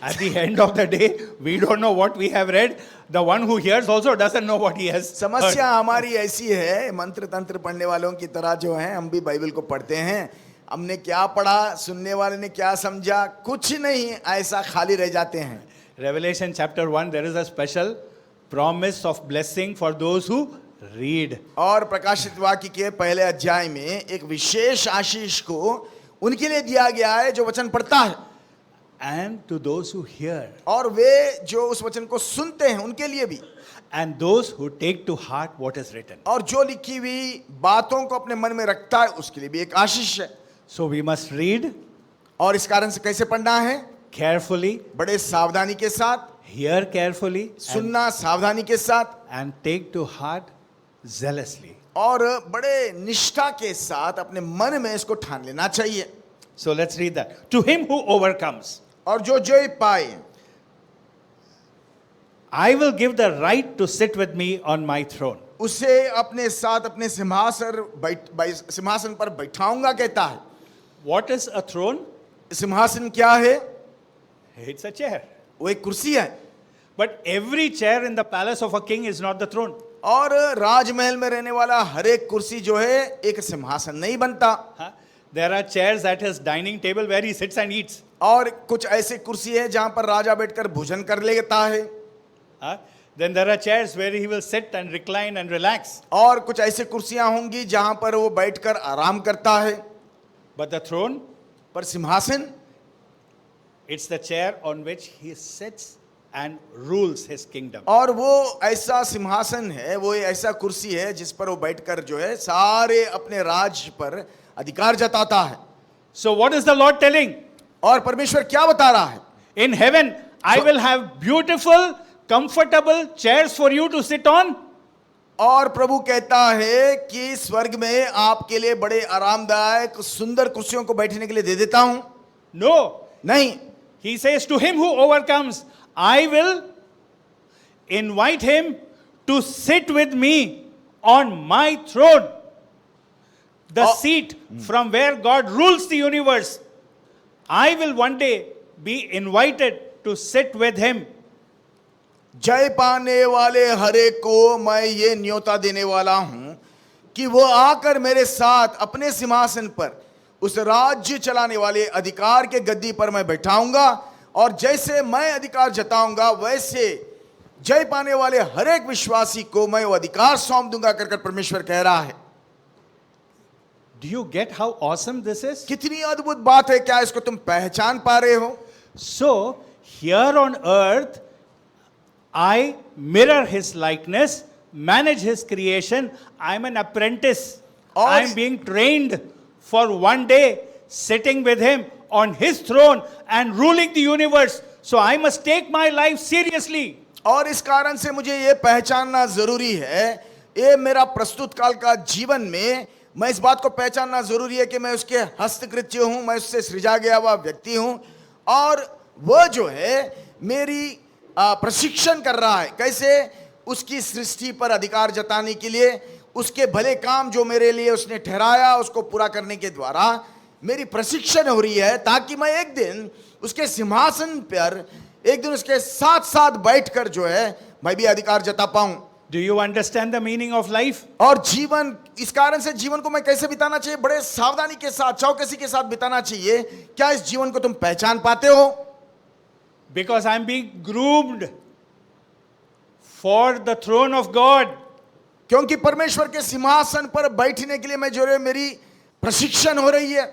At the end of the day, we don't know what we have read. The one who hears also doesn't know what he has heard. समस्या हमारी ऐसी है, मंत्र तंत्र पढ़ने वालों की तरह जो है हम भी बाइबल को पढ़ते हैं, हमने क्या पढ़ा, सुनने वाले ने क्या समझा, कुछ नहीं, ऐसा खाली रह जाते हैं। Revelation chapter 1, there is a special promise of blessing for those who read. और प्रकाशित वाक्य के पहले अध्याय में एक विशेष आशीष को उनके लिए दिया गया है जो वचन पढ़ता है, And to those who hear. और वे जो उस वचन को सुनते हैं उनके लिए भी, And those who take to heart what is written. और जो लिखी हुई बातों को अपने मन में रखता है उसके लिए भी एक आशीष है। So we must read और इस कारण से कैसे पढ़ना है? carefully, बड़े सावधानी के साथ, hear carefully, सुनना सावधानी के साथ, and take to heart zealously. और बड़े निष्ठा के साथ अपने मन में इसको ठान लेना चाहिए। So let's read that. To him who overcomes, और जो जय पाए, I will give the right to sit with me on my throne. उसे अपने साथ अपने सिंहासन पर बैठाऊंगा कहता है। What is a throne? सिंहासन क्या है? It's a chair. वो एक कुर्सी है, But every chair in the palace of a king is not the throne. और राजमहल में रहने वाला हर एक कुर्सी जो है एक सिंहासन नहीं बनता। Huh? There are chairs at his dining table where he sits and eats. और कुछ ऐसे कुर्सी है जहां पर राजा बैठकर भोजन कर लेता है, Huh? Then there are chairs where he will sit and recline and relax. और कुछ ऐसे कुर्सियां होंगी जहां पर वो बैठकर आराम करता है। But the throne, पर सिंहासन, it's the chair on which he sits and rules his kingdom. और वो ऐसा सिंहासन है, वो ऐसा कुर्सी है जिस पर वो बैठकर जो है सारे अपने राज्य पर अधिकार जताता है। So what is the Lord telling? और परमेश्वर क्या बता रहा है? In heaven, I will have beautiful, comfortable chairs for you to sit on. और प्रभु कहता है कि स्वर्ग में आपके लिए बड़े आरामदायक सुंदर कुर्सियों को बैठने के लिए दे देता हूं। No. नहीं, He says, to him who overcomes, I will invite him to sit with me on my throne. The Oh. seat from where God rules the universe. I will one day be invited to sit with him. जय पाने वाले हरे को मैं ये न्योता देने वाला हूं कि वो आकर मेरे साथ अपने सिंहासन पर उस राज्य चलाने वाले अधिकार के गद्दी पर मैं बैठाऊंगा, और जैसे मैं अधिकार जताऊंगा वैसे जय पाने वाले हर एक विश्वासी को मैं वो अधिकार सौंप दूंगा कर परमेश्वर कह रहा है। Do you get how awesome this is? कितनी अद्भुत बात है, क्या इसको तुम पहचान पा रहे हो? So, here on earth, I mirror his likeness, manage his creation. I'm an apprentice. और- I'm being trained for one day sitting with him on his throne and ruling the universe. So I must take my life seriously. और इस कारण से मुझे ये पहचानना जरूरी है, ये मेरा प्रस्तुत काल का जीवन में मैं इस बात को पहचानना जरूरी है कि मैं उसके हस्तकृत्य हूं, मैं उससे सृजा गया हुआ व्यक्ति हूं, और वह जो है मेरी प्रशिक्षण कर रहा है कैसे उसकी सृष्टि पर अधिकार जताने के लिए, उसके भले काम जो मेरे लिए उसने ठहराया उसको पूरा करने के द्वारा मेरी प्रशिक्षण हो रही है, ताकि मैं एक दिन उसके सिंहासन पर, एक दिन उसके साथ साथ बैठकर जो है मैं भी अधिकार जता पाऊं। Do you understand the meaning of life? और जीवन, इस कारण से जीवन को मैं कैसे बिताना चाहिए, बड़े सावधानी के साथ, चौकसी के साथ बिताना चाहिए। क्या इस जीवन को तुम पहचान पाते हो? Because I'm being groomed for the throne of God. क्योंकि परमेश्वर के सिंहासन पर बैठने के लिए मैं जो है मेरी प्रशिक्षण हो रही है।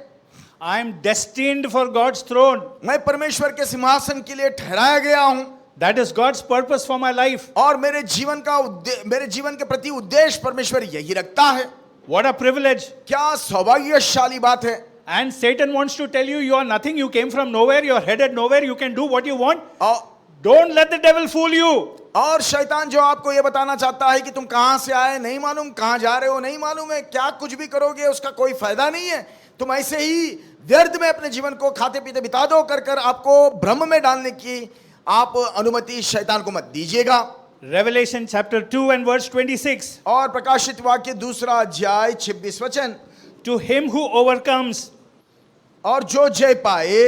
I am destined for God's throne. मैं परमेश्वर के सिंहासन के लिए ठहराया गया हूं। That is God's purpose for my life. और मेरे जीवन के प्रति उद्देश्य परमेश्वर यही रखता है। What a privilege. क्या सौभाग्यशाली बात है। And Satan wants to tell you, you are nothing, you came from nowhere, you are headed nowhere, you can do what you want. Don't let the devil fool you. और शैतान जो आपको ये बताना चाहता है कि तुम कहां से आए नहीं मालूम, कहां जा रहे हो नहीं मालूम है, क्या कुछ भी करोगे उसका कोई फायदा नहीं है, तुम ऐसे ही व्यर्थ में अपने जीवन को खाते पीते बिता दो कर आपको भ्रम में डालने की आप अनुमति शैतान को मत दीजिएगा। Revelation chapter 2 and verse 26. और प्रकाशित वाक्य 2 अध्याय 26 वचन, To him who overcomes. और जो जय पाए।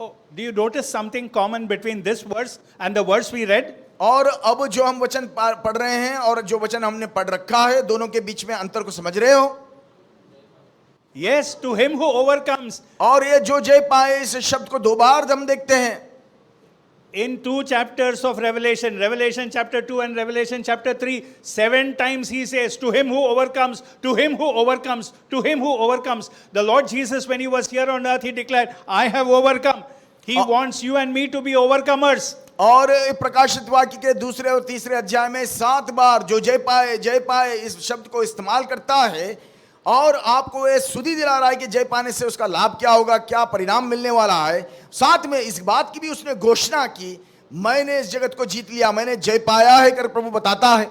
Oh, do you notice something common between this verse and the verse we read? और अब जो हम वचन पढ़ रहे हैं और जो वचन हमने पढ़ रखा है, दोनों के बीच में अंतर को समझ रहे हो? Yes, to him who overcomes. और ये जो जय पाए, इस शब्द को 2 बार हम देखते हैं In 2 chapters of Revelation, Revelation chapter 2 and Revelation chapter 3, 7 times he says, to him who overcomes, to him who overcomes, to him who overcomes. The Lord Jesus, when he was here on earth, he declared, I have overcome. He wants you and me to be overcomers. और प्रकाशित वाक्य के 2 और 3 अध्याय में 7 बार जो जय पाए इस शब्द को इस्तेमाल करता है, और आपको ये सुधि दिला रहा है कि जय पाने से उसका लाभ क्या होगा, क्या परिणाम मिलने वाला है। साथ में इस बात की भी उसने घोषणा की, मैंने इस जगत को जीत लिया, मैंने जय पाया है कर प्रभु बताता है।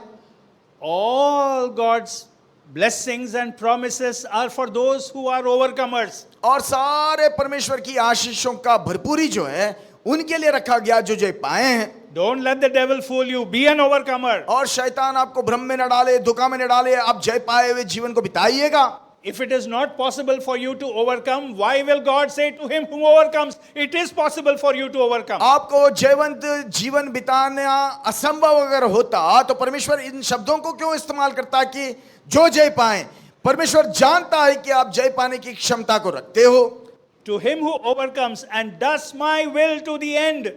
All God's blessings and promises are for those who are overcomers. और सारे परमेश्वर की आशीषों का भरपूरी जो है उनके लिए रखा गया जो जय पाए हैं। Don't let the devil fool you. Be an overcomer. और शैतान आपको भ्रम में न डाले, धोखा में न डाले, आप जय पाए हुए जीवन को बिताइएगा। If it is not possible for you to overcome, why will God say to him who overcomes, it is possible for you to overcome? आपको जयवंत जीवन बिताना असंभव अगर होता तो परमेश्वर इन शब्दों को क्यों इस्तेमाल करता कि जो जय पाए? परमेश्वर जानता है कि आप जय पाने की क्षमता को रखते हो। To him who overcomes and does my will to the end.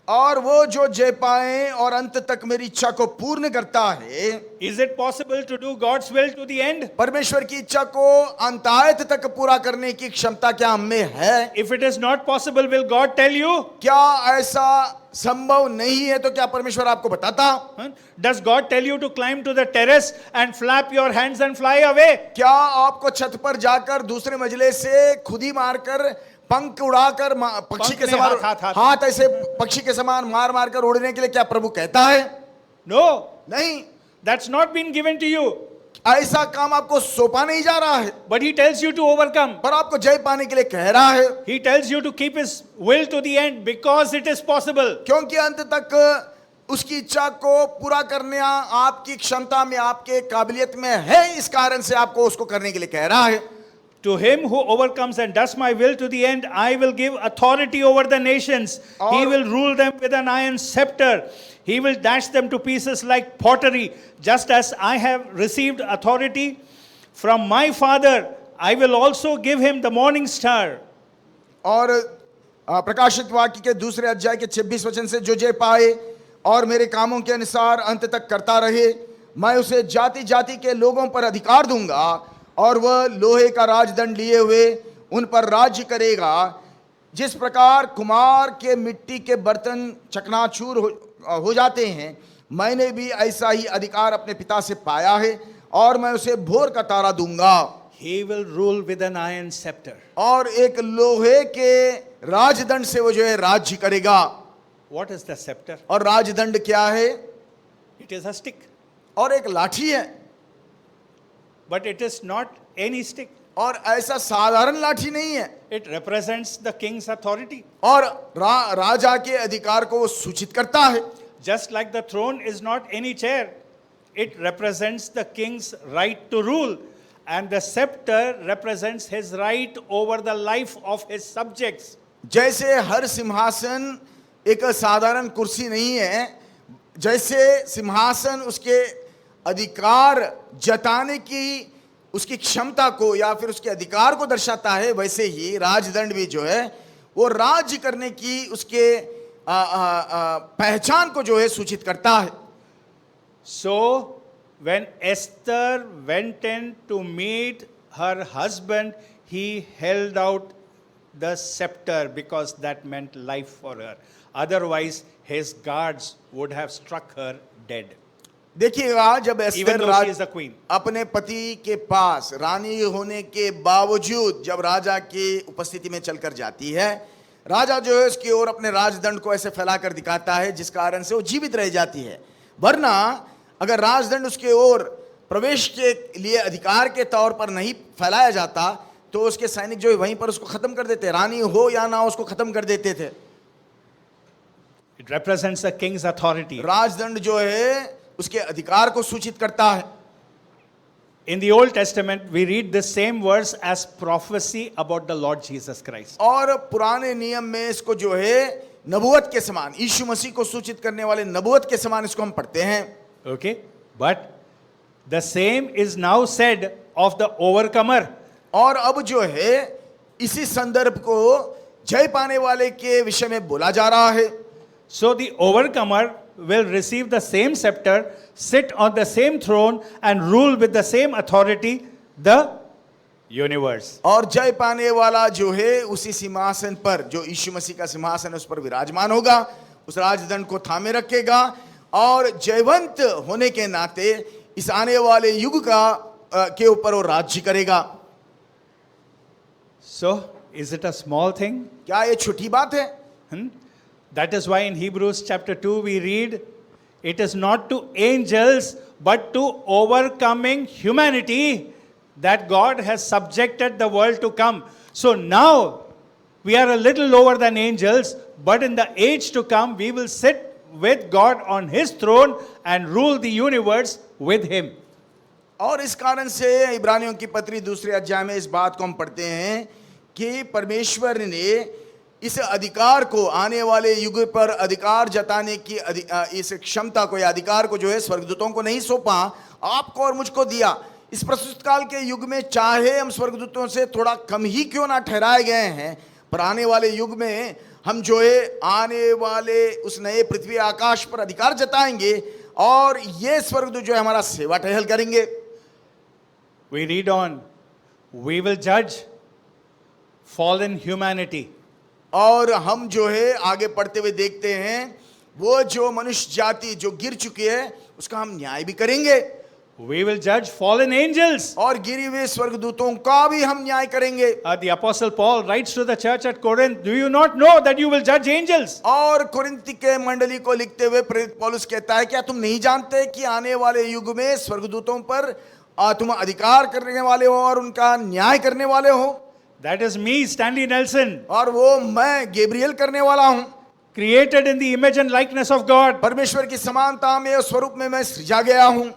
और वो जो जय पाए और अंत तक मेरी इच्छा को पूर्ण करता है। Is it possible to do God's will to the end? परमेश्वर की इच्छा को अंतायत तक पूरा करने की क्षमता क्या हम में है? If it is not possible, will God tell you? क्या ऐसा संभव नहीं है तो क्या परमेश्वर आपको बताता? Does God tell you to climb to the terrace and flap your hands and fly away? क्या आपको छत पर जाकर दूसरे मंजिले से खुदी मारकर पंख उड़ाकर पक्षी के समान हाथ ऐसे पक्षी के समान मार मार कर उड़ने के लिए क्या प्रभु कहता है? No. नहीं, That's not been given to you. ऐसा काम आपको सौंपा नहीं जा रहा है। But he tells you to overcome. पर आपको जय पाने के लिए कह रहा है। He tells you to keep his will to the end because it is possible. क्योंकि अंत तक उसकी इच्छा को पूरा करने आपकी क्षमता में, आपके काबिलियत में है, इस कारण से आपको उसको करने के लिए कह रहा है। To him who overcomes and does my will to the end, I will give authority over the nations. He will rule them with an iron scepter. He will dash them to pieces like pottery. Just as I have received authority from my Father, I will also give him the morning star. और प्रकाशित वाक्य के 2 अध्याय के 26 वचन से जो जय पाए और मेरे कामों के अनुसार अंत तक करता रहे, मैं उसे जाति जाति के लोगों पर अधिकार दूंगा और वह लोहे का राजदंड लिए हुए उन पर राज्य करेगा। जिस प्रकार कुम्हार के मिट्टी के बर्तन चकनाचूर हो जाते हैं, मैंने भी ऐसा ही अधिकार अपने पिता से पाया है और मैं उसे भोर का तारा दूंगा। He will rule with an iron scepter. और एक लोहे के राजदंड से वो जो है राज्य करेगा। What is the scepter? और राजदंड क्या है? It is a stick. और एक लाठी है। But it is not any stick. और ऐसा साधारण लाठी नहीं है। It represents the king's authority. और राजा के अधिकार को वो सूचित करता है। Just like the throne is not any chair, it represents the king's right to rule. And the scepter represents his right over the life of his subjects. जैसे हर सिंहासन एक साधारण कुर्सी नहीं है, जैसे सिंहासन उसके अधिकार जताने की उसकी क्षमता को या फिर उसके अधिकार को दर्शाता है, वैसे ही राजदंड भी जो है वो राज्य करने की उसके पहचान को जो है सूचित करता है। So when Esther went in to meet her husband, he held out the scepter because that meant life for her. Otherwise, his guards would have struck her dead. देखिएगा, जब Even Esther though she is the queen. अपने पति के पास रानी होने के बावजूद जब राजा की उपस्थिति में चलकर जाती है, राजा जो है उसकी ओर अपने राजदंड को ऐसे फैलाकर दिखाता है जिस कारण से वो जीवित रह जाती है। वरना अगर राजदंड उसके ओर प्रवेश के लिए अधिकार के तौर पर नहीं फैलाया जाता तो उसके सैनिक जो है वहीं पर उसको खत्म कर देते, रानी हो या ना हो उसको खत्म कर देते थे। It represents the king's authority. राजदंड जो है उसके अधिकार को सूचित करता है। In the Old Testament, we read the same verse as prophecy about the Lord Jesus Christ. और पुराने नियम में इसको जो है नबूवत के समान, यीशु मसीह को सूचित करने वाले नबूवत के समान इसको हम पढ़ते हैं। Okay? But the same is now said of the overcomer. और अब जो है इसी संदर्भ को जय पाने वाले के विषय में बोला जा रहा है। So the overcomer will receive the same scepter, sit on the same throne and rule with the same authority the universe. और जय पाने वाला जो है उसी सिंहासन पर, जो यीशु मसीह का सिंहासन है, उस पर विराजमान होगा, उस राजदंड को थामे रखेगा और जयवंत होने के नाते इस आने वाले युग का के ऊपर वो राज्य करेगा। So is it a small thing? क्या ये छोटी बात है? That is why in Hebrews chapter 2 we read, it is not to angels but to overcoming humanity that God has subjected the world to come. So now we are a little lower than angels, but in the age to come we will sit with God on his throne and rule the universe with him. और इस कारण से इब्रानियों की पत्री दूसरे अध्याय में इस बात को हम पढ़ते हैं कि परमेश्वर ने इस अधिकार को, आने वाले युग पर अधिकार जताने की इस क्षमता को या अधिकार को जो है स्वर्गदूतों को नहीं सौंपा, आपको और मुझको दिया। इस प्रस्तुत काल के युग में चाहे हम स्वर्गदूतों से थोड़ा कम ही क्यों ना ठहराए गए हैं, पर आने वाले युग में हम जो है आने वाले उस नए पृथ्वी आकाश पर अधिकार जताएंगे और ये स्वर्गदूत जो है हमारा सेवा टहल करेंगे। We read on, we will judge fallen humanity. और हम जो है आगे पढ़ते हुए देखते हैं वो जो मनुष्य जाति जो गिर चुकी है उसका हम न्याय भी करेंगे। We will judge fallen angels. और गिरे हुए स्वर्गदूतों का भी हम न्याय करेंगे। The apostle Paul writes to the church at Corinth, do you not know that you will judge angels? और कुरिन्थ के मंडली को लिखते हुए प्रेरित पौलुस कहता है, क्या तुम नहीं जानते कि आने वाले युग में स्वर्गदूतों पर तुम अधिकार करने वाले हो और उनका न्याय करने वाले हो? That is me, Stanley Nelson, और वो मैं गैब्रियल करने वाला हूं। created in the image and likeness of God, परमेश्वर की समानता में और स्वरूप में मैं सृजा गया हूं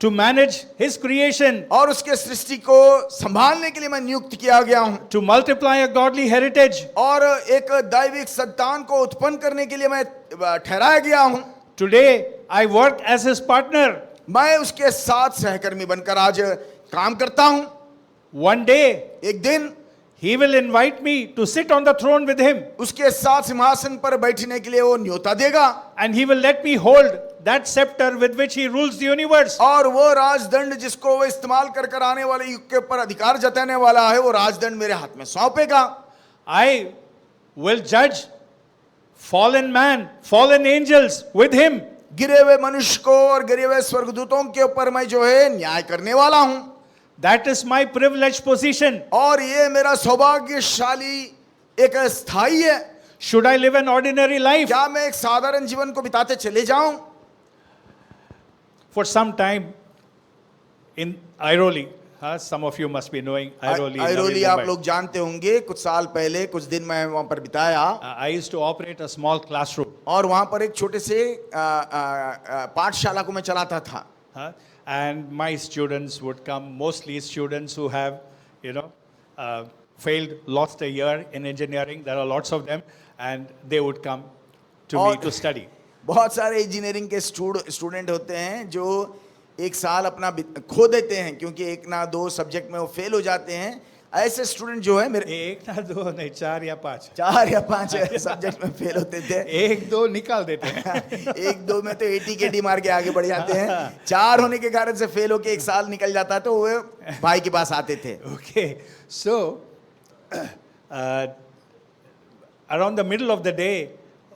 to manage his creation, और उसके सृष्टि को संभालने के लिए मैं नियुक्त किया गया हूं, to multiply a godly heritage. और एक दैविक संतान को उत्पन्न करने के लिए मैं ठहराया गया हूं। Today I work as his partner. मैं उसके साथ सहकर्मी बनकर आज काम करता हूं। One day एक दिन he will invite me to sit on the throne with him, उसके साथ सिंहासन पर बैठने के लिए वो न्योता देगा and he will let me hold that scepter with which he rules the universe. और वो राजदंड जिसको वो इस्तेमाल कर कर आने वाले युग के ऊपर अधिकार जताने वाला है, वो राजदंड मेरे हाथ में सौंपेगा। I will judge fallen man, fallen angels with him. गिरे हुए मनुष्य को और गिरे हुए स्वर्गदूतों के ऊपर मैं जो है न्याय करने वाला हूं। That is my privileged position. और ये मेरा सौभाग्यशाली एक स्थायी है। Should I live an ordinary life? क्या मैं एक साधारण जीवन को बिताते चले जाऊं? For some time in Airoli, some of you must be knowing Airoli. Airoli आप लोग जानते होंगे, कुछ साल पहले कुछ दिन मैं वहां पर बिताया I used to operate a small classroom. और वहां पर एक छोटे से पाठशाला को मैं चलाता था। And my students would come, mostly students who have, failed, lost a year in engineering. There are lots of them, and they would come to me to study. बहुत सारे इंजीनियरिंग के स्टूडेंट होते हैं जो एक साल अपना खो देते हैं क्योंकि एक ना दो सब्जेक्ट में वो फेल हो जाते हैं। ऐसे स्टूडेंट जो है मेरे एक ना दो नहीं, 4 या 5 सब्जेक्ट में फेल होते थे। 1-2 निकाल देते हैं। 1-2 में तो 80 केटी मार के आगे बढ़ जाते हैं। 4 होने के कारण से फेल होके एक साल निकल जाता है तो वो भाई के पास आते थे। Okay, so around the middle of the day,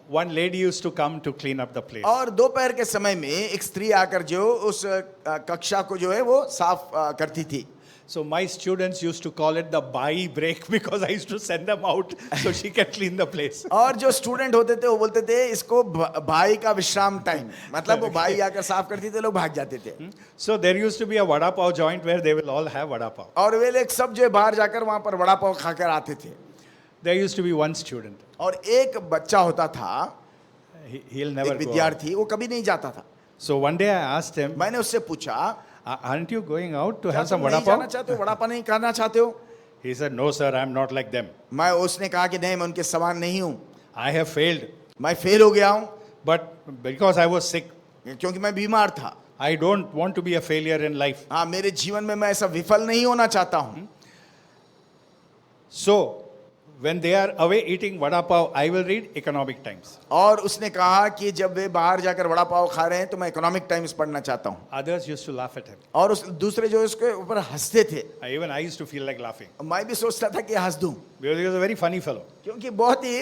one lady used to come to clean up the place. और दोपहर के समय में एक स्त्री आकर जो उस कक्षा को जो है वो साफ करती थी। So my students used to call it the bai break because I used to send them out so she can clean the place. और जो स्टूडेंट होते थे वो बोलते थे इसको भाई का विश्राम टाइम, मतलब वो भाई आकर साफ करती थे, लोग भाग जाते थे। So there used to be a vada pav joint where they will all have vada pav. और वे लोग सब जो बाहर जाकर वहां पर वड़ा पाव खाकर आते थे। There used to be one student. और एक बच्चा होता था, He'll never एक go out. विद्यार्थी, वो कभी नहीं जाता था। So one day I asked him, मैंने उससे पूछा, aren't you going out to क्या have some तुम vada नहीं जाना pav? चाहते हो, वड़ा पाव नहीं खाना चाहते हो? He said, no sir, I'm not like them. उसने कहा कि नहीं, मैं उनके समान नहीं हूँ, I have failed. मैं फेल हो गया हूँ But because I was sick, क्योंकि मैं बीमार था। I don't want to be a failure in life. हाँ, मेरे जीवन में मैं ऐसा विफल नहीं होना चाहता हूँ। So when they are away eating vada pav, I will read Economic Times. और उसने कहा कि जब वे बाहर जाकर वड़ा पाव खा रहे हैं तो मैं इकोनॉमिक टाइम्स पढ़ना चाहता हूँ। Others used to laugh at him. और उस दूसरे जो उसके ऊपर हंसते थे, Even I used to feel like laughing मैं भी सोचता था कि हंस दूं, because he was a very funny fellow. क्योंकि बहुत ही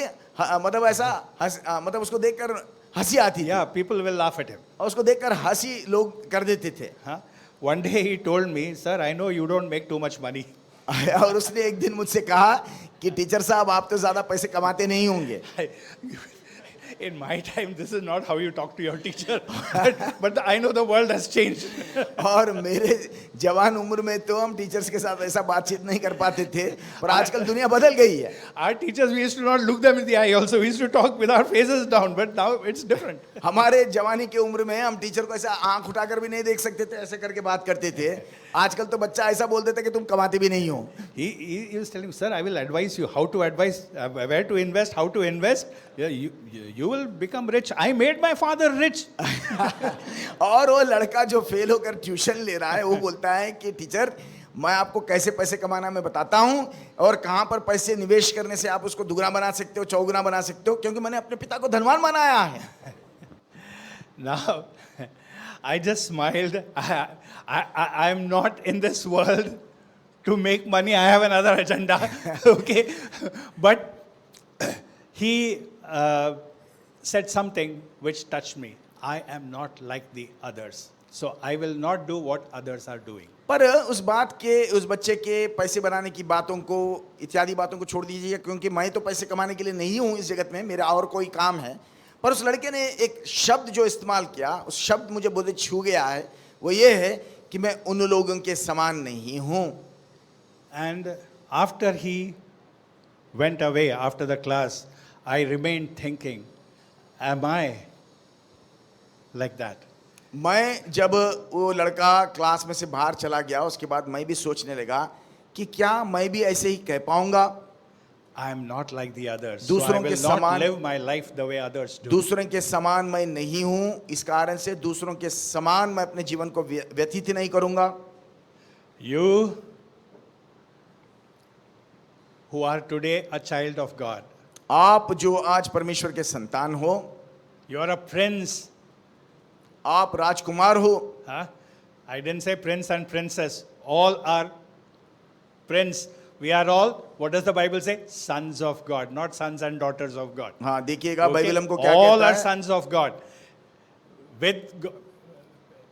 मतलब ऐसा मतलब उसको देखकर हंसी आती थी Yeah, people will laugh at him. और उसको देखकर हंसी लोग कर देते थे। Huh? One day he told me, sir, I know you don't make too much money. और उसने एक दिन मुझसे कहा कि टीचर साहब आप तो ज्यादा पैसे कमाते नहीं होंगे। In my time, this is not how you talk to your teacher. But I know the world has changed. और मेरे जवान उम्र में तो हम टीचर्स के साथ ऐसा बातचीत नहीं कर पाते थे, पर आजकल दुनिया बदल गई है। Our teachers, we used to not look them in the eye also. We used to talk with our faces down. But now it's different. हमारे जवानी के उम्र में हम टीचर को ऐसा आंख उठाकर भी नहीं देख सकते थे, ऐसे करके बात करते थे। आजकल तो बच्चा ऐसा बोल देता कि तुम कमाते भी नहीं हो। He was telling me, sir, I will advise you how to advise, where to invest, how to invest. You will become rich. I made my father rich. और वो लड़का जो फेल होकर ट्यूशन ले रहा है वो बोलता है कि टीचर मैं आपको कैसे पैसे कमाना मैं बताता हूँ और कहाँ पर पैसे निवेश करने से आप उसको दुगना बना सकते हो, चौगुना बना सकते हो, क्योंकि मैंने अपने पिता को धनवान बनाया है। Now, I just smiled. I am not in this world to make money. I have another agenda. Okay. But he said something which touched me. I am not like the others. So I will not do what others are doing. पर उस बच्चे के पैसे बनाने की बातों को इत्यादि बातों को छोड़ दीजिए, क्योंकि मैं तो पैसे कमाने के लिए नहीं हूँ इस जगत में, मेरा और कोई काम है। पर उस लड़के ने एक शब्द जो इस्तेमाल किया, उस शब्द मुझे बहुत छू गया है, वो ये है कि मैं उन लोगों के समान नहीं हूँ। And after he went away after the class, I remained thinking, am I like that? मैं जब वो लड़का क्लास में से बाहर चला गया उसके बाद मैं भी सोचने लगा कि क्या मैं भी ऐसे ही कह पाऊंगा? I am not like the others. So I दूसरों के will not समान live my life the way others do. दूसरों के समान मैं नहीं हूँ, इस कारण से दूसरों के समान मैं अपने जीवन को व्यतीत नहीं करूंगा। You who are today a child of God, आप जो आज परमेश्वर के संतान हो, you are a prince. आप राजकुमार हो। Huh? I didn't say prince and princess. All are prince. We are all, what does the Bible say? Sons of God, not sons and daughters of God. हाँ देखिएगा Okay? Bible हमको क्या All कहता are है। sons of God.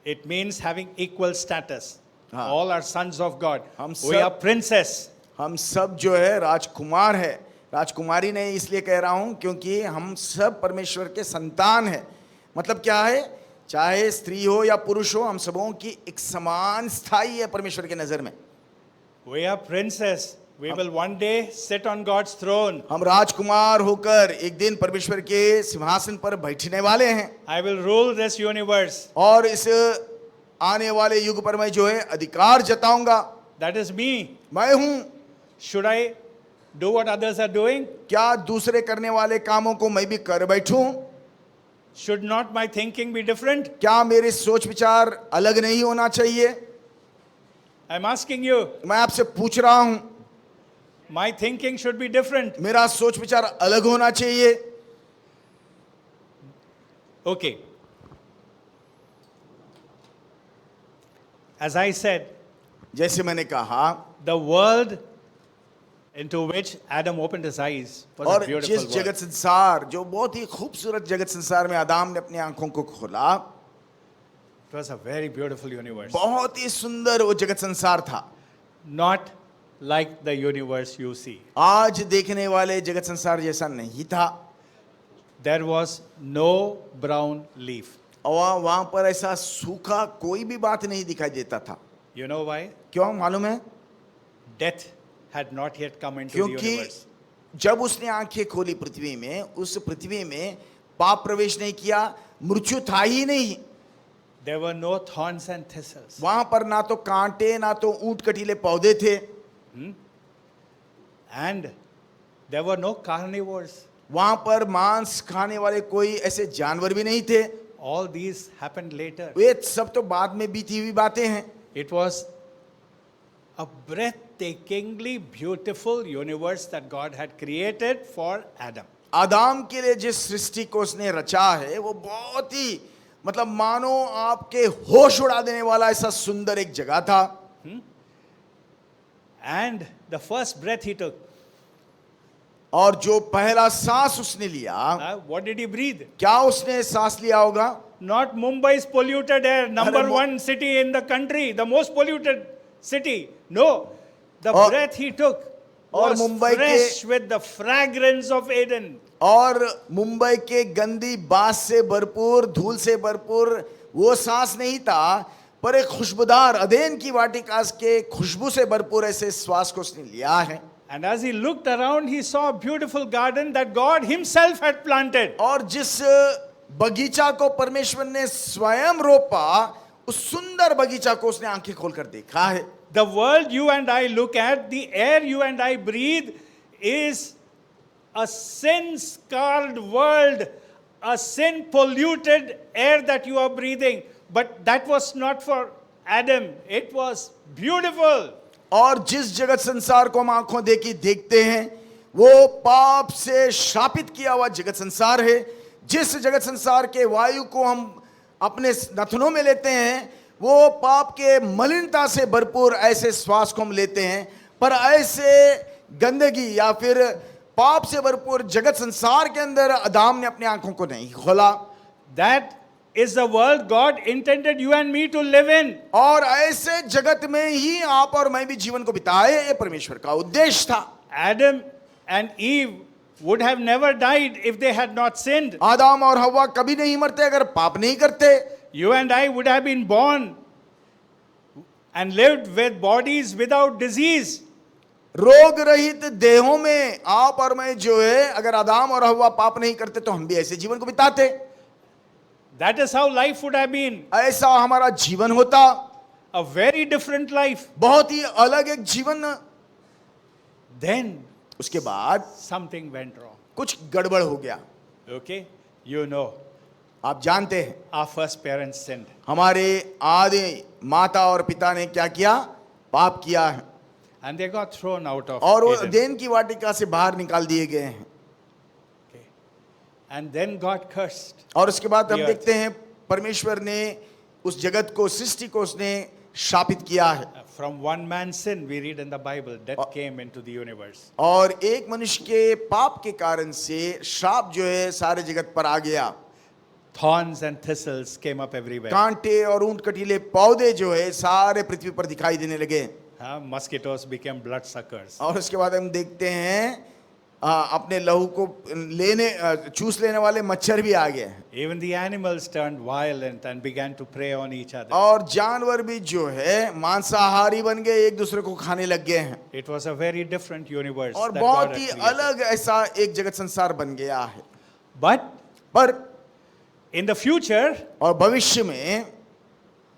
It means having equal status. हाँ। All are sons of God. हम We सब- are princess. हम सब जो है राजकुमार है, राजकुमारी नहीं इसलिए कह रहा हूं क्योंकि हम सब परमेश्वर के संतान हैं। मतलब क्या है, चाहे स्त्री हो या पुरुष हो, हम सबों की एक समान स्थाई है परमेश्वर के नजर में। We are princess. We will one day sit on God's throne. हम राजकुमार होकर एक दिन परमेश्वर के सिंहासन पर बैठने वाले हैं I will rule this universe. और इस आने वाले युग पर मैं जो है अधिकार जताऊंगा। That is me. मैं हूं। Should I do what others are doing? क्या दूसरे करने वाले कामों को मैं भी कर बैठूं? Should not my thinking be different? क्या मेरे सोच विचार अलग नहीं होना चाहिए? I'm asking you. मैं आपसे पूछ रहा हूं, My thinking should be different. मेरा सोच विचार अलग होना चाहिए। Okay. As I said, जैसे मैंने कहा, the world into which Adam opened his eyes was a और beautiful जिस world. जगत संसार, जो बहुत ही खूबसूरत जगत संसार में आदाम ने अपनी आंखों को खोला, It was a very beautiful universe. बहुत ही सुंदर वो जगत संसार था। Not like the universe you see. आज देखने वाले जगत संसार जैसा नहीं था। There was no brown leaf. और वहां पर ऐसा सूखा कोई भी बात नहीं दिखाई देता था। You know why? क्यों मालूम है? Death had not yet come into the क्योंकि universe. जब उसने आंखें खोली पृथ्वी में, उस पृथ्वी में पाप प्रवेश नहीं किया, मृत्यु था ही नहीं। There were no thorns and thistles. वहां पर ना तो कांटे ना तो ऊंट कटीले पौधे थे, And there were no carnivores. वहां पर मांस खाने वाले कोई ऐसे जानवर भी नहीं थे। All these happened later. वे सब तो बाद में बीती हुई बातें हैं। It was a breathtakingly beautiful universe that God had created for Adam. आदाम के लिए जिस सृष्टि को उसने रचा है वो बहुत ही मतलब मानो आपके होश उड़ा देने वाला ऐसा सुंदर एक जगह था। And the first breath he took, और जो पहला सांस उसने लिया, what did he breathe? क्या उसने सांस लिया होगा? Not Mumbai's polluted air, number अरे one city in the country, the most polluted city. No, the और- breath he took और was मुंबई के- fresh with the fragrance of Eden. और मुंबई के गंदी बास से भरपूर, धूल से भरपूर वो सांस नहीं था, पर एक खुशबूदार अदेन की वाटिका के खुशबू से भरपूर ऐसे श्वास को उसने लिया है। And as he looked around, he saw a beautiful garden that God himself had planted. और जिस बगीचा को परमेश्वर ने स्वयं रोपा, उस सुंदर बगीचा को उसने आंखें खोलकर देखा है। The world you and I look at, the air you and I breathe, is a sin-scarred world, a sin-polluted air that you are breathing. But that was not for Adam. It was beautiful. और जिस जगत संसार को हम आंखों देखी देखते हैं, वो पाप से शापित किया हुआ जगत संसार है। जिस जगत संसार के वायु को हम अपने नथनों में लेते हैं, वो पाप के मलिनता से भरपूर ऐसे श्वास को हम लेते हैं। पर ऐसे गंदगी या फिर पाप से भरपूर जगत संसार के अंदर आदम ने अपनी आंखों को नहीं खोला। That is the world God intended you and me to live in. और ऐसे जगत में ही आप और मैं भी जीवन को बिताए, ये परमेश्वर का उद्देश्य था। Adam and Eve would have never died if they had not sinned. आदम और हव्वा कभी नहीं मरते अगर पाप नहीं करते। You and I would have been born and lived with bodies without disease. रोग रहित देहों में आप और मैं जो है, अगर आदम और हव्वा पाप नहीं करते तो हम भी ऐसे जीवन को बिताते। That is how life would have been. ऐसा हमारा जीवन होता, A very different life. बहुत ही अलग एक जीवन। Then उसके बाद something went wrong. कुछ गड़बड़ हो गया। Okay? You know, आप जानते हैं our first parents sinned. हमारे आदि माता और पिता ने क्या किया? पाप किया है And they got thrown out of और वो Eden. एदेन की वाटिका से बाहर निकाल दिए गए हैं। Okay. And then God cursed. और उसके बाद हम The earth. देखते हैं परमेश्वर ने उस जगत को, सृष्टि को उसने शापित किया है। From one man's sin, we read in the Bible, death came into the universe. और एक मनुष्य के पाप के कारण से श्राप जो है सारे जगत पर आ गया। thorns and thistles came up everywhere. कांटे और ऊंट कटीले पौधे जो है सारे पृथ्वी पर दिखाई देने लगे। Mosquitoes became bloodsuckers. और उसके बाद हम देखते हैं अपने लहू को चूस लेने वाले मच्छर भी आ गए। Even the animals turned violent and began to prey on each other. और जानवर भी जो है मांसाहारी बन गए, एक दूसरे को खाने लग गए हैं। It was a very different universe. और that God बहुत had ही created. अलग ऐसा एक जगत संसार बन गया है। But पर in the future, और भविष्य में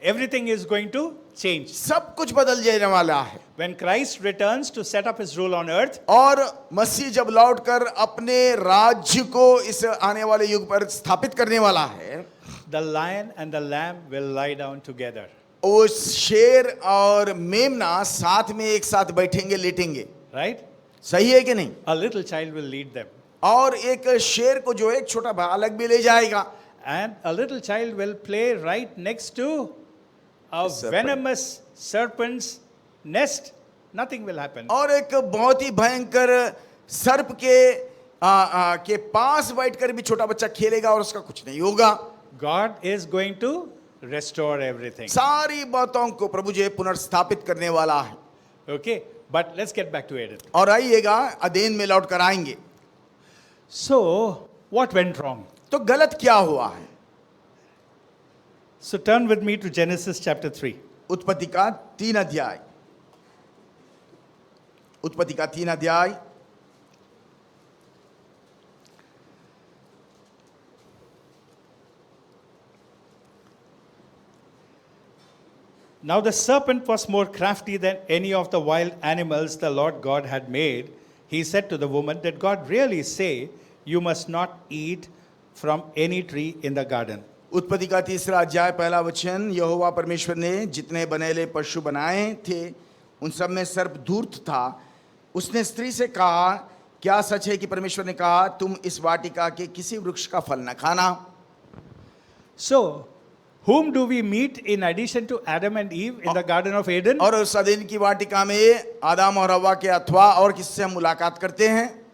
everything is going to change. सब कुछ बदल जाने वाला है। When Christ returns to set up his rule on earth, और मसीह जब लौटकर अपने राज्य को इस आने वाले युग पर स्थापित करने वाला है, the lion and the lamb will lie down together. उस शेर और मेमना साथ में एक साथ बैठेंगे, लेटेंगे। Right? सही है कि नहीं? A little child will lead them. और एक शेर को जो है एक छोटा बालक भी ले जाएगा। And a little child will play right next to a Serpent. venomous serpent's nest. Nothing will happen. और एक बहुत ही भयंकर सर्प के पास बैठकर भी छोटा बच्चा खेलेगा और उसका कुछ नहीं होगा। God is going to restore everything. सारी बातों को प्रभु जी पुनर्स्थापित करने वाला है। Okay? But let's get back to Eden. और आइएगा अदेन में लौट कर आएंगे। So, what went wrong? तो गलत क्या हुआ है? So, turn with me to Genesis chapter 3. उत्पत्ति का 3 अध्याय। उत्पत्ति का 3 अध्याय। Now the serpent was more crafty than any of the wild animals the Lord God had made. He said to the woman, "Did God really say, you must not eat from any tree in the garden?" उत्पत्ति का 3 अध्याय 1 वचन। यहोवा परमेश्वर ने जितने बनेले पशु बनाए थे उन सब में सर्प धूर्त था। उसने स्त्री से कहा, क्या सच है कि परमेश्वर ने कहा तुम इस वाटिका के किसी वृक्ष का फल न खाना? So, whom do we meet in addition to Adam and Eve in the Garden of Eden? और उस अदन की वाटिका में आदम और हव्वा के अथवा और किससे हम मुलाकात करते हैं?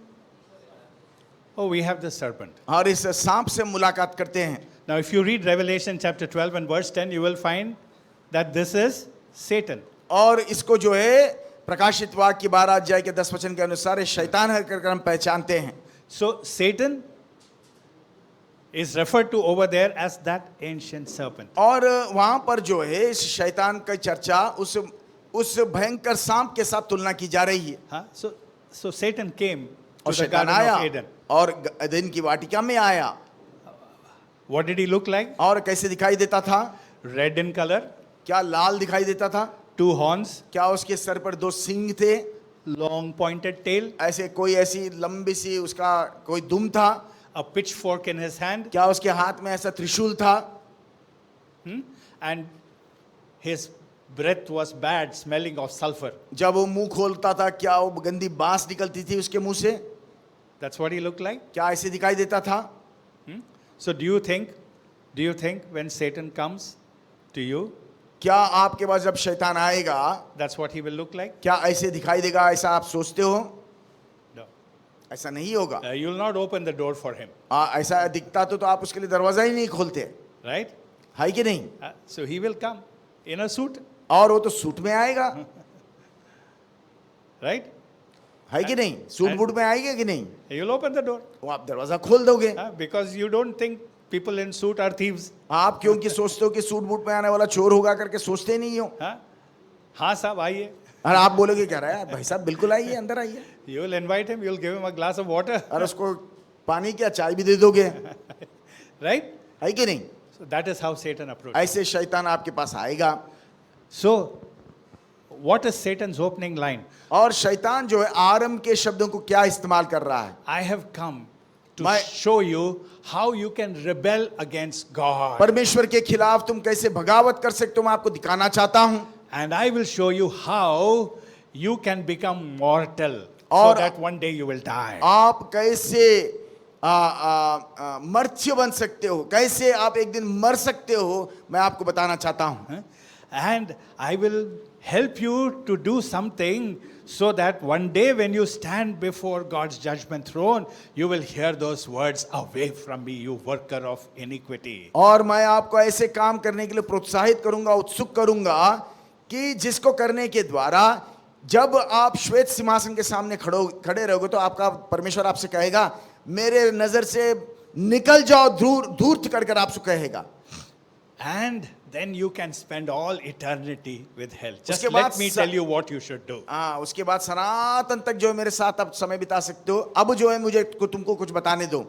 Oh, we have the serpent. और इस सांप से मुलाकात करते हैं। Now, if you read Revelation chapter 12 and verse 10, you will find that this is Satan. और इसको जो है प्रकाशित वाक्य 12 अध्याय के 10 वचन के अनुसार ये शैतान है कर हम पहचानते हैं। So, Satan is referred to over there as that ancient serpent. और वहां पर जो है इस शैतान की चर्चा उस भयंकर सांप के साथ तुलना की जा रही है। Huh? So Satan came to और the शैतान Garden आया of Eden. और अदन की वाटिका में आया। What did he look like? और कैसे दिखाई देता था? Red in color, क्या लाल दिखाई देता था? 2 horns, क्या उसके सर पर 2 सींग थे? long pointed tail, ऐसे कोई ऐसी लंबी सी उसका कोई दुम था? a pitchfork in his hand, क्या उसके हाथ में ऐसा त्रिशूल था? and his breath was bad, smelling of sulfur. जब वो मुंह खोलता था क्या वो गंदी बांस निकलती थी उसके मुंह से? That's what he looked like. क्या ऐसे दिखाई देता था? So do you think when Satan comes to you, क्या आपके पास जब शैतान आएगा that's what he will look like? क्या ऐसे दिखाई देगा, ऐसा आप सोचते हो? No. ऐसा नहीं होगा। You will not open the door for him, ऐसा दिखता तो आप उसके लिए दरवाजा ही नहीं खोलते, right? है कि नहीं? So he will come in a suit, और वो तो सूट में आएगा, right? है कि नहीं? सूट बूट में आएगा कि नहीं? You will open the door. वो आप दरवाजा खोल दोगे। Because you don't think people in suit are thieves. आप क्योंकि सोचते हो कि सूट बूट में आने वाला चोर होगा करके सोचते नहीं हो। हाँ साहब आइए. और आप बोलोगे क्या रहा है भाई साहब, बिल्कुल आइए, अंदर आइए। You will invite him, you will give him a glass of water. और उसको पानी क्या चाय भी दे दोगे, Right? है कि नहीं? So that is how Satan approaches. ऐसे शैतान आपके पास आएगा। So, what is Satan's opening line? और शैतान जो है आरंभ के शब्दों को क्या इस्तेमाल कर रहा है? I have come to मैं- show you how you can rebel against God. परमेश्वर के खिलाफ तुम कैसे बगावत कर सकते हो, मैं आपको दिखाना चाहता हूं। And I will show you how you can become mortal so और- that one day you will die. आप कैसे मर्त्य बन सकते हो, कैसे आप एक दिन मर सकते हो, मैं आपको बताना चाहता हूं। And I will help you to do something so that one day when you stand before God's judgment throne, you will hear those words, "Away from me, you worker of iniquity." और मैं आपको ऐसे काम करने के लिए प्रोत्साहित करूंगा, उत्सुक करूंगा कि जिसको करने के द्वारा जब आप श्वेत सिंहासन के सामने खड़े रहोगे तो आपका परमेश्वर आपसे कहेगा, मेरे नजर से निकल जाओ, दूर दूर कर आपसे कहेगा। And then you can spend all eternity with hell. Just उसके बाद let me tell you what you should do. उसके बाद सनातन तक जो है मेरे साथ आप समय बिता सकते हो। अब जो है मुझे तुमको कुछ बताने दो।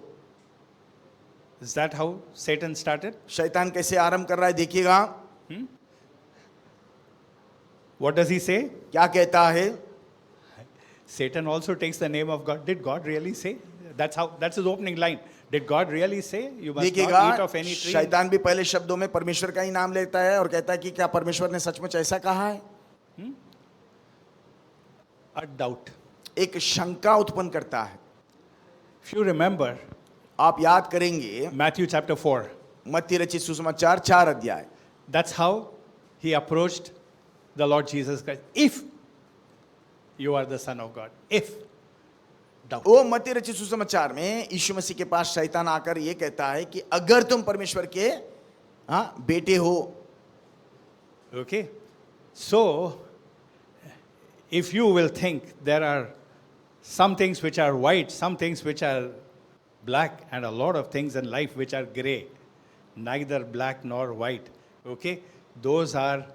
Is that how Satan started? शैतान कैसे आरंभ कर रहा है देखिएगा। What does he say? क्या कहता है? Satan also takes the name of God. Did God really say? That's his opening line. Did God really say you must देखिएगा, not eat of any tree? शैतान भी पहले शब्दों में परमेश्वर का ही नाम लेता है और कहता है कि क्या परमेश्वर ने सचमुच ऐसा कहा है? A doubt. एक शंका उत्पन्न करता है। If you remember, आप याद करेंगे Matthew chapter 4, मत्ती रचित सुसमाचार 4 अध्याय, that's how he approached the Lord Jesus Christ. If you are the Son of God. If. Doubt. वो मत्ती रचित सुसमाचार में यीशु मसीह के पास शैतान आकर ये कहता है कि अगर तुम परमेश्वर के बेटे हो। Okay. So, if you will think there are some things which are white, some things which are black, and a lot of things in life which are gray, neither black nor white, okay, those are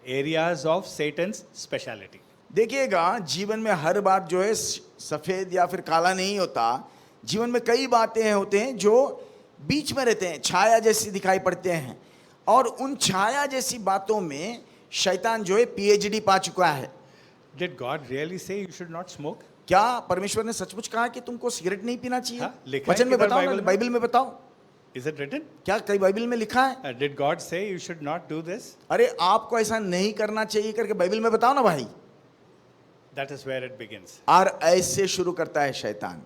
areas of Satan's speciality. देखिएगा, जीवन में हर बात जो है सफेद या फिर काला नहीं होता। जीवन में कई बातें होते हैं जो बीच में रहते हैं, छाया जैसी दिखाई पड़ते हैं, और उन छाया जैसी बातों में शैतान जो है पीएचडी पा चुका है। Did God really say you should not smoke? क्या परमेश्वर ने सचमुच कहा कि तुमको सिगरेट नहीं पीना चाहिए? हाँ, लिखा है वचन में किधर बताओ ना, बाइबल में? बाइबल में बताओ, Is it written? क्या कई बाइबल में लिखा है? Did God say you should not do this? अरे आपको ऐसा नहीं करना चाहिए करके बाइबल में बताओ ना भाई। That is where it begins. और ऐसे शुरू करता है शैतान।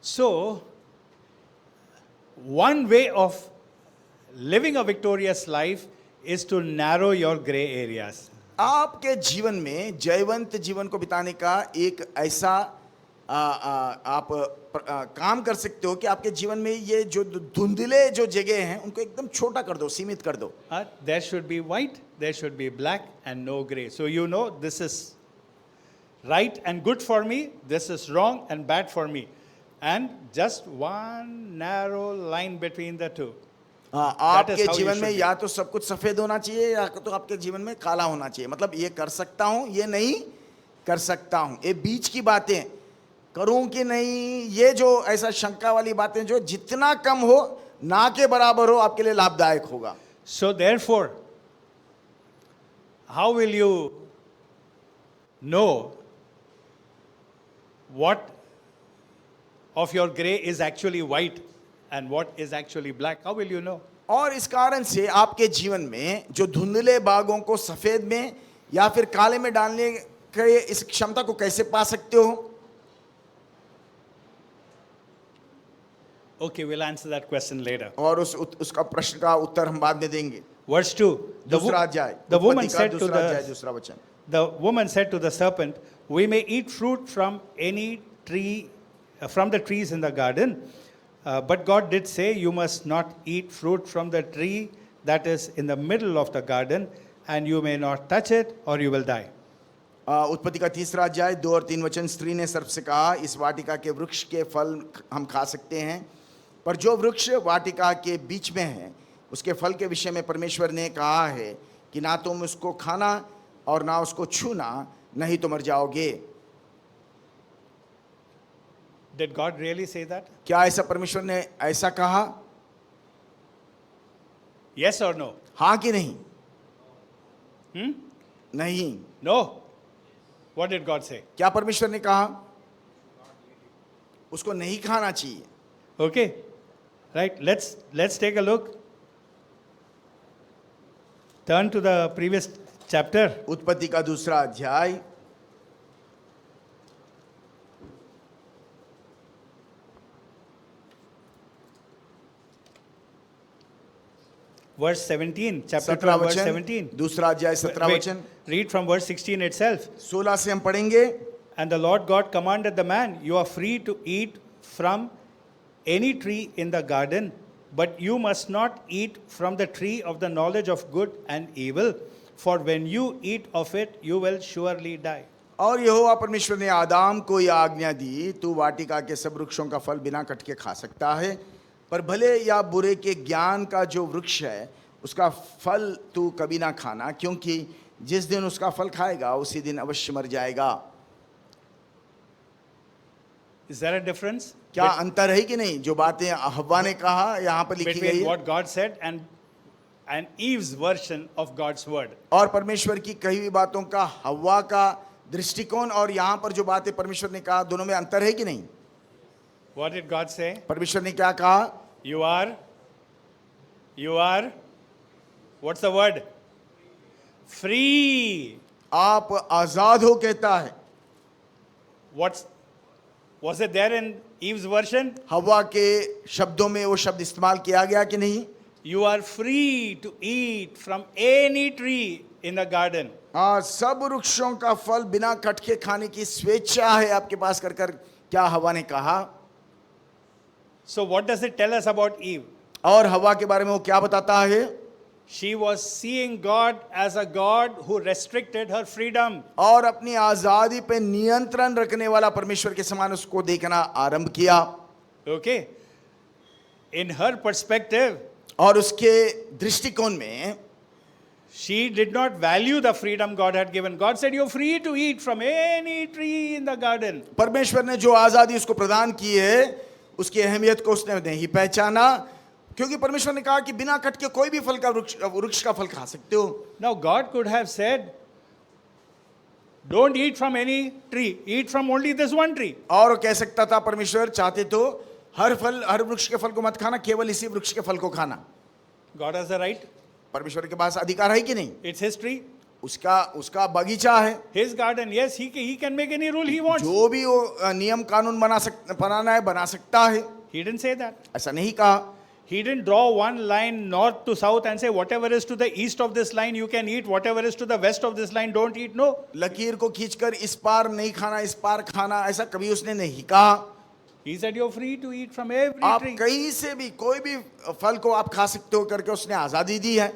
So, one way of living a victorious life is to narrow your gray areas. आपके जीवन में जयवंत जीवन को बिताने का एक ऐसा आप काम कर सकते हो कि आपके जीवन में ये जो धुंधले जो जगह हैं उनको एकदम छोटा कर दो, सीमित कर दो। There should be white, there should be black, and no gray. So you know this is right and good for me, this is wrong and bad for me. And just one narrow line between the two. आपके जीवन में या तो सब कुछ सफेद होना चाहिए या तो आपके जीवन में काला होना चाहिए। मतलब ये कर सकता हूं, ये नहीं कर सकता हूं, ये बीच की बातें करूं कि नहीं, ये जो ऐसा शंका वाली बातें जो जितना कम हो, ना के बराबर हो, आपके लिए लाभदायक होगा। So therefore, how will you know what of your gray is actually white and what is actually black? How will you know? और इस कारण से आपके जीवन में जो धुंधले भागों को सफेद में या फिर काले में डालने के इस क्षमता को कैसे पा सकते हो? Okay, we'll answer that question later. और उसका प्रश्न का उत्तर हम बाद में देंगे। Verse 2. दूसरा अध्याय, The woman उत्पत्ति का said to दूसरा अध्याय, the दूसरा वचन। The woman said to the serpent, "We may eat fruit from any tree, from the trees in the garden, but God did say, you must not eat fruit from the tree that is in the middle of the garden, and you may not touch it, or you will die." उत्पत्ति का तीसरा अध्याय 2 और 3 वचन। स्त्री ने सर्प से कहा, इस वाटिका के वृक्ष के फल हम खा सकते हैं, पर जो वृक्ष वाटिका के बीच में है उसके फल के विषय में परमेश्वर ने कहा है कि ना तुम उसको खाना और ना उसको छूना, नहीं तो मर जाओगे। Did God really say that? क्या ऐसा परमेश्वर ने ऐसा कहा? Yes or no? हाँ कि नहीं? नहीं। No. What did God say? क्या परमेश्वर ने कहा? उसको नहीं खाना चाहिए। Okay. Right. Let's take a look. Turn to the previous chapter. उत्पत्ति का दूसरा अध्याय, verse 17, chapter 17 12, verse वचन, 17. दूसरा अध्याय 17 Wait, वचन, read from verse 16 itself. 16 से हम पढ़ेंगे। And the Lord God commanded the man, you are free to eat from any tree in the garden, but you must not eat from the tree of the knowledge of good and evil, for when you eat of it, you will surely die. और यहोवा परमेश्वर ने आदाम को यह आज्ञा दी, तू वाटिका के सब वृक्षों का फल बिना कट के खा सकता है, पर भले या बुरे के ज्ञान का जो वृक्ष है उसका फल तू कभी ना खाना, क्योंकि जिस दिन उसका फल खाएगा उसी दिन अवश्य मर जाएगा। Is there a difference? क्या अंतर है कि नहीं? जो बातें हव्वा ने कहा यहाँ पर लिखी गई Between है what God said and Eve's version of God's word. और परमेश्वर की कही हुई बातों का हव्वा का दृष्टिकोण और यहाँ पर जो बातें परमेश्वर ने कहा, दोनों में अंतर है कि नहीं? What did God say? परमेश्वर ने क्या कहा? You are, what's the word? Free. आप आजाद हो कहता है। Was it there in Eve's version? हवा के शब्दों में वो शब्द इस्तेमाल किया गया कि नहीं? You are free to eat from any tree in the garden. हाँ, सब वृक्षों का फल बिना कट के खाने की स्वेच्छा है आपके पास कर कर, क्या हवा ने कहा? So what does it tell us about Eve? और हवा के बारे में वो क्या बताता है? She was seeing God as a God who restricted her freedom. और अपनी आजादी पे नियंत्रण रखने वाला परमेश्वर के समान उसको देखना आरंभ किया। Okay? In her perspective, और उसके दृष्टिकोण में she did not value the freedom God had given. God said, you're free to eat from any tree in the garden. परमेश्वर ने जो आजादी उसको प्रदान की है, उसकी अहमियत को उसने नहीं पहचाना, क्योंकि परमेश्वर ने कहा कि बिना कट के कोई भी फल का वृक्ष का फल खा सकते हो। Now God could have said, don't eat from any tree, eat from only this one tree. और वो कह सकता था, परमेश्वर चाहते तो हर वृक्ष के फल को मत खाना, केवल इसी वृक्ष के फल को खाना। God has the right. परमेश्वर के पास अधिकार है कि नहीं? It's his tree, उसका बगीचा है, his garden. Yes, he can make any rule he wants. जो भी वो नियम कानून बनाना है बना सकता है। He didn't say that. ऐसा नहीं कहा। He didn't draw one line north to south and say whatever is to the east of this line you can eat, whatever is to the west of this line don't eat. No. लकीर को खींचकर इस पार नहीं खाना, इस पार खाना, ऐसा कभी उसने नहीं कहा। He said you're free to eat from every आप tree. कहीं से भी कोई भी फल को आप खा सकते हो करके उसने आजादी दी है।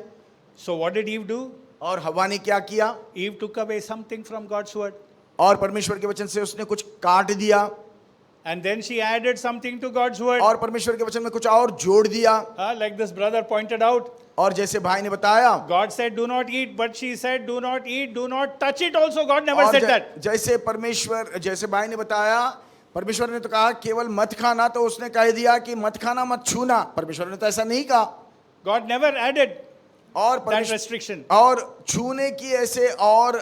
So what did Eve do? और हवा ने क्या किया? Eve took away something from God's word. और परमेश्वर के वचन से उसने कुछ काट दिया, And then she added something to God's word. और परमेश्वर के वचन में कुछ और जोड़ दिया। Like this brother pointed out. और जैसे भाई ने बताया, God said do not eat, but she said do not eat, do not touch it also. God never और said that. जैसे भाई ने बताया, परमेश्वर ने तो कहा केवल मत खाना, तो उसने कह दिया कि मत खाना मत छूना। परमेश्वर ने तो ऐसा नहीं कहा। God never added और that restriction. और छूने की ऐसे और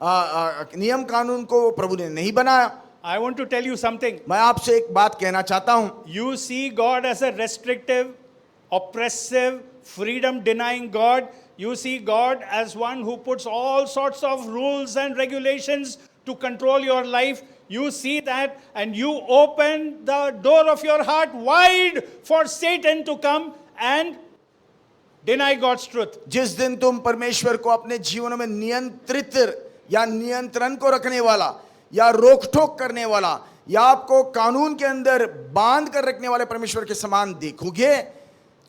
नियम कानून को प्रभु ने नहीं बनाया। I want to tell you something. मैं आपसे एक बात कहना चाहता हूं। You see God as a restrictive, oppressive, freedom denying God. You see God as one who puts all sorts of rules and regulations to control your life. You see that and you open the door of your heart wide for Satan to come and deny God's truth. जिस दिन तुम परमेश्वर को अपने जीवन में नियंत्रित या नियंत्रण को रखने वाला या रोक टोक करने वाला या आपको कानून के अंदर बांध कर रखने वाले परमेश्वर के समान देखोगे,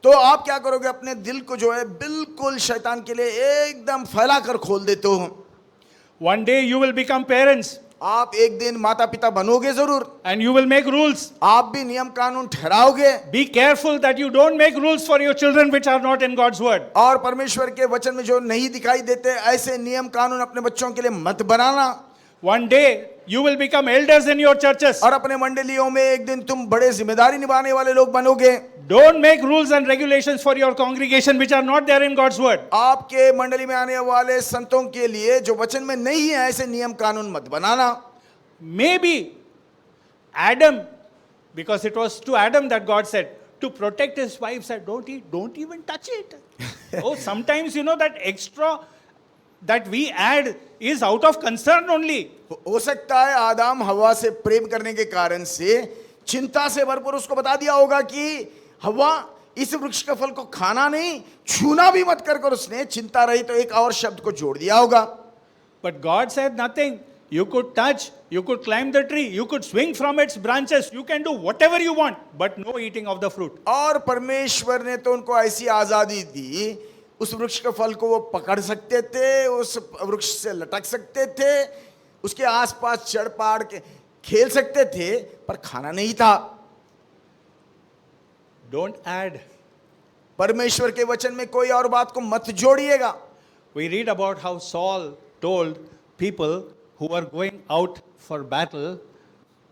तो आप क्या करोगे? अपने दिल को जो है बिल्कुल शैतान के लिए एकदम फैला कर खोल देते हो। One day you will become parents. आप एक दिन माता पिता बनोगे जरूर, And you will make rules. आप भी नियम कानून ठहराओगे। Be careful that you don't make rules for your children which are not in God's word. और परमेश्वर के वचन में जो नहीं दिखाई देते ऐसे नियम कानून अपने बच्चों के लिए मत बनाना। One day you will become elders in your churches. और अपने मंडलियों में एक दिन तुम बड़े जिम्मेदारी निभाने वाले लोग बनोगे। Don't make rules and regulations for your congregation which are not there in God's word. आपके मंडली में आने वाले संतों के लिए जो वचन में नहीं है ऐसे नियम कानून मत बनाना। Maybe Adam, because it was to Adam that God said, to protect his wife, said, don't eat, don't even touch it. Oh, sometimes that extra that we add is out of concern only. हो सकता है आदम हवा से प्रेम करने के कारण से चिंता से भरपूर उसको बता दिया होगा कि हवा इस वृक्ष के फल को खाना नहीं, छूना भी मत कर कर उसने चिंता रही तो एक और शब्द को जोड़ दिया होगा। But God said nothing. You could touch, you could climb the tree, you could swing from its branches, you can do whatever you want, but no eating of the fruit. और परमेश्वर ने तो उनको ऐसी आजादी दी, उस वृक्ष के फल को वो पकड़ सकते थे, उस वृक्ष से लटक सकते थे, उसके आसपास चढ़ पाड़ के खेल सकते थे, पर खाना नहीं था। Don't add. परमेश्वर के वचन में कोई और बात को मत जोड़िएगा। We read about how Saul told people who were going out for battle,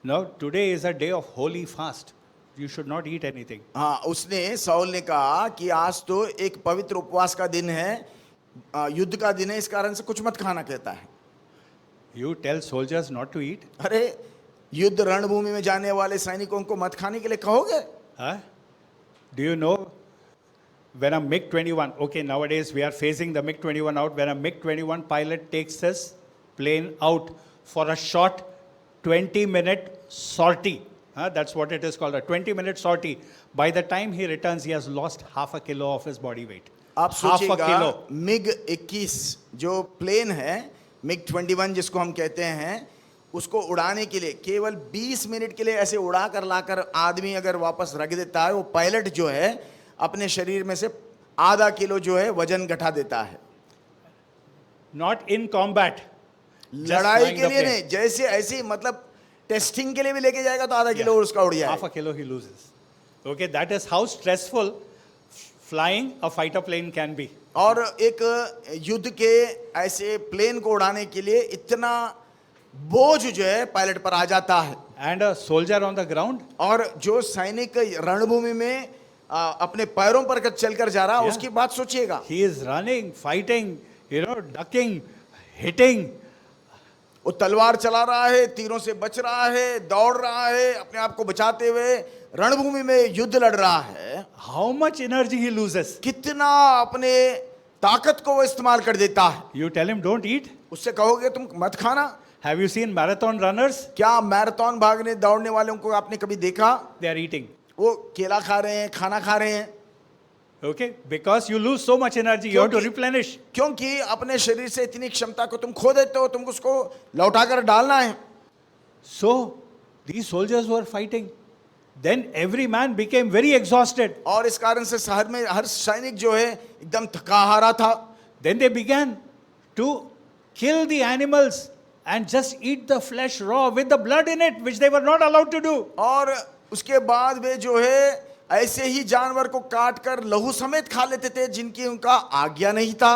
no, today is a day of holy fast. You should not eat anything. हाँ, उसने साउल ने कहा कि आज तो एक पवित्र उपवास का दिन है, युद्ध का दिन है, इस कारण से कुछ मत खाना कहता है। You tell soldiers not to eat? अरे युद्ध रणभूमि में जाने वाले सैनिकों को मत खाने के लिए कहोगे? Huh? Do you know when a MiG-21, okay, nowadays we are phasing the MiG-21 out, when a MiG-21 pilot takes his plane out for a short 20-minute sortie, that's what it is called, a 20-minute sortie. By the time he returns, he has lost half a kilo of his body weight. आप Half a सोचिएगा kilo. MiG-21 जो plane है, MiG-21 जिसको हम कहते हैं, उसको उड़ाने के लिए केवल 20 मिनट के लिए ऐसे उड़ा कर लाकर आदमी अगर वापस रख देता है, वो पायलट जो है अपने शरीर में से आधा किलो जो है वजन घटा देता है। Not in combat. Just लड़ाई flying के the लिए plane. नहीं, जैसे ऐसे मतलब टेस्टिंग के लिए भी लेके जाएगा तो आधा किलो उसका उड़ Half जाएगा। a kilo he loses. Okay, that is how stressful flying a fighter plane can be. और एक युद्ध के ऐसे प्लेन को उड़ाने के लिए इतना बोझ जो है पायलट पर आ जाता है। And a soldier on the ground, और जो सैनिक रणभूमि में अपने पैरों पर चलकर जा रहा है, Yeah. उसकी बात सोचिएगा। he is running, fighting, ducking, hitting. वो तलवार चला रहा है, तीरों से बच रहा है, दौड़ रहा है, अपने आप को बचाते हुए रणभूमि में युद्ध लड़ रहा है। How much energy he loses? कितना अपने ताकत को वो इस्तेमाल कर देता है। You tell him don't eat. उससे कहोगे तुम मत खाना? Have you seen marathon runners? क्या मैराथन भागने दौड़ने वालों को आपने कभी देखा? They are eating. वो केला खा रहे हैं, खाना खा रहे हैं, Okay? Because you lose so much energy, you have to क्योंकि- replenish. क्योंकि अपने शरीर से इतनी क्षमता को तुम खो देते हो, तुमको उसको लौटा कर डालना है। So, these soldiers were fighting. Then every man became very exhausted. और इस कारण से शहर में हर सैनिक जो है एकदम थका हारा था। Then they began to kill the animals and just eat the flesh raw with the blood in it, which they were not allowed to do. और उसके बाद वे जो है ऐसे ही जानवर को काट कर लहू समेत खा लेते थे जिनकी उनका आज्ञा नहीं था।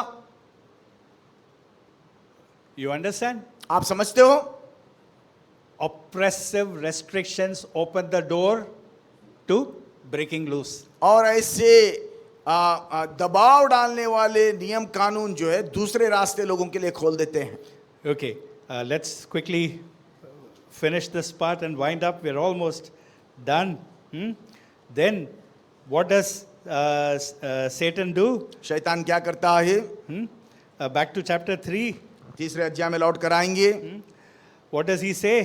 You understand? आप समझते हो? Oppressive restrictions open the door to breaking loose. और ऐसे दबाव डालने वाले नियम कानून जो है दूसरे रास्ते लोगों के लिए खोल देते हैं। Okay, let's quickly finish this part and wind up. We're almost done. Then, what does Satan do? शैतान क्या करता है? Back to chapter 3. तीसरे अध्याय में लौट कर आएंगे। What does he say?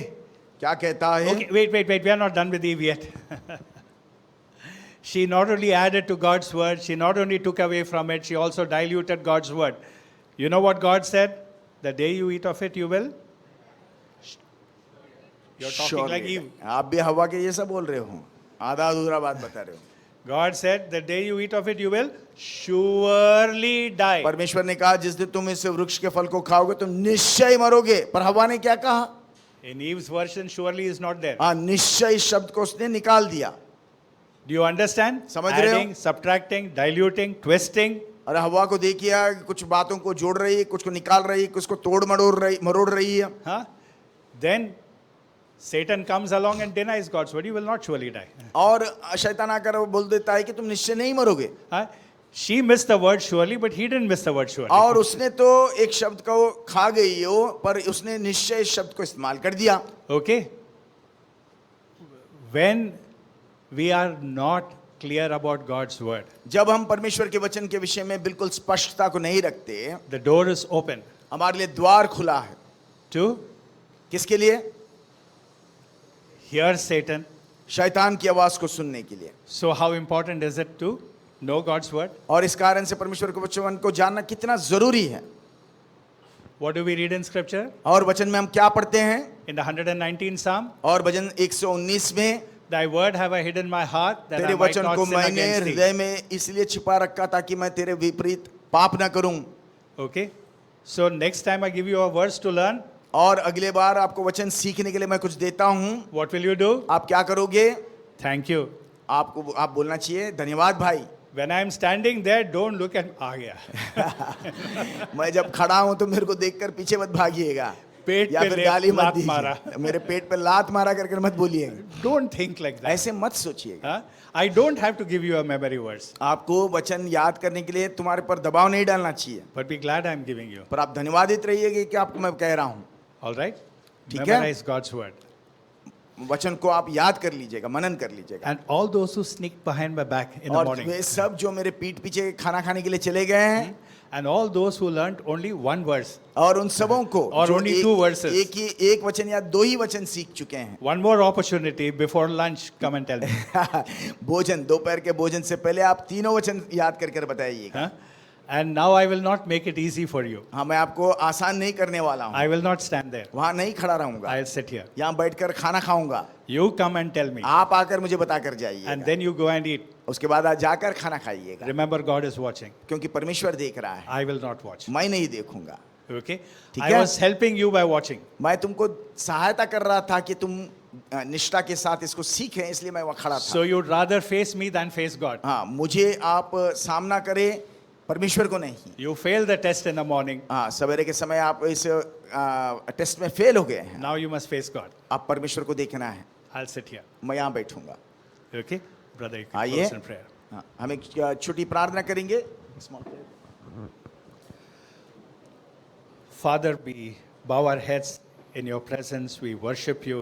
क्या कहता है? Okay, wait. We are not done with Eve yet. She not only added to God's word, she not only took away from it, she also diluted God's word. You know what God said? The day you eat of it, you will. You're talking like Eve. आप भी हवा के ये सब बोल रहे हो, आधा अधूरा बात बता रहे हो। God said, the day you eat of it, you will surely die. परमेश्वर ने कहा जिस दिन तुम इस वृक्ष के फल को खाओगे तुम निश्चय मरोगे। पर हवा ने क्या कहा? In Eve's version, surely is not there. हाँ, निश्चय शब्द को उसने निकाल दिया। Do you understand? समझ रहे हो? Adding, subtracting, diluting, twisting. और हवा को देखिए कुछ बातों को जोड़ रही है, कुछ को निकाल रही है, कुछ को मरोड़ रही है। Huh? Then Satan comes along and denies God's word. You will not surely die. और शैतान आकर वो बोल देता है कि तुम निश्चय नहीं मरोगे। Huh? She missed the word surely, but he didn't miss the word surely. और उसने तो एक शब्द को खा गई हो, पर उसने निश्चय शब्द को इस्तेमाल कर दिया। Okay? When we are not clear about God's word, जब हम परमेश्वर के वचन के विषय में बिल्कुल स्पष्टता को नहीं रखते, the door is open हमारे लिए द्वार खुला है। to किसके लिए? hear Satan, शैतान की आवाज को सुनने के लिए। So, how important is it to know God's word? और इस कारण से परमेश्वर के वचन को जानना कितना जरूरी है। What do we read in scripture? और वचन में हम क्या पढ़ते हैं? In the 119th Psalm, और भजन 119 में, thy word have I hidden in my heart that तेरे I might वचन not को sin मैंने against thee. हृदय में इसलिए छिपा रखा ताकि मैं तेरे विपरीत पाप ना करूं। Okay? So, next time I give you a verse to learn, और अगले बार आपको वचन सीखने के लिए मैं कुछ देता हूं, what will you do? आप क्या करोगे? Thank you. आपको आप बोलना चाहिए धन्यवाद भाई। When I am standing there, don't look at आ गया। मैं जब खड़ा हूं तो मेरे को देखकर पीछे मत भागिएगा, पेट या पे फिर गाली मत लात दीजिए, मारा। मेरे पेट पे लात मारा करके मत बोलिएगा, Don't think like that. ऐसे मत सोचिएगा। Huh? I don't have to give you a memory verse, आपको वचन याद करने के लिए तुम्हारे पर दबाव नहीं डालना चाहिए, but be glad I am giving you. पर आप धन्यवादित रहिएगा कि आपको मैं कह रहा हूं। All right? ठीक है? Memorize God's word. वचन को आप याद कर लीजिएगा, मनन कर लीजिएगा। And all those who sneak behind my back in the और morning, वे सब जो मेरे पीठ पीछे खाना खाने के लिए चले गए हैं, and all those who learned only one verse, और उन सबों को और जो only two verses. एक वचन या दो ही वचन सीख चुके हैं। one more opportunity before lunch, come and tell me. भोजन, दोपहर के भोजन से पहले आप तीनों वचन याद कर कर बताइएगा। Huh? And now I will not make it easy for you. हाँ, मैं आपको आसान नहीं करने वाला हूँ, I will not stand there. वहाँ नहीं खड़ा रहूंगा, I'll sit here. यहाँ बैठकर खाना खाऊंगा, You come and tell me. आप आकर मुझे बता कर And जाइए, then you go and eat. उसके बाद आप जाकर खाना खाइएगा, Remember, God is watching. क्योंकि परमेश्वर देख रहा है, I will not watch. मैं नहीं देखूंगा। Okay? ठीक I है? was helping you by watching. मैं तुमको सहायता कर रहा था कि तुम निष्ठा के साथ इसको सीखें, इसलिए मैं वहाँ खड़ा था। So you'd rather face me than face God. हाँ, मुझे आप सामना करें, परमेश्वर को नहीं। You failed the test in the morning. हाँ, सवेरे के समय आप इस टेस्ट में फेल हो गए हैं, Now you must face God. आप परमेश्वर को देखना है। I'll sit here. मैं यहाँ बैठूंगा। Okay? Brother, you can आइए, close in prayer. हाँ, हम एक छोटी प्रार्थना करेंगे। Father, we bow our heads in your presence. We worship you.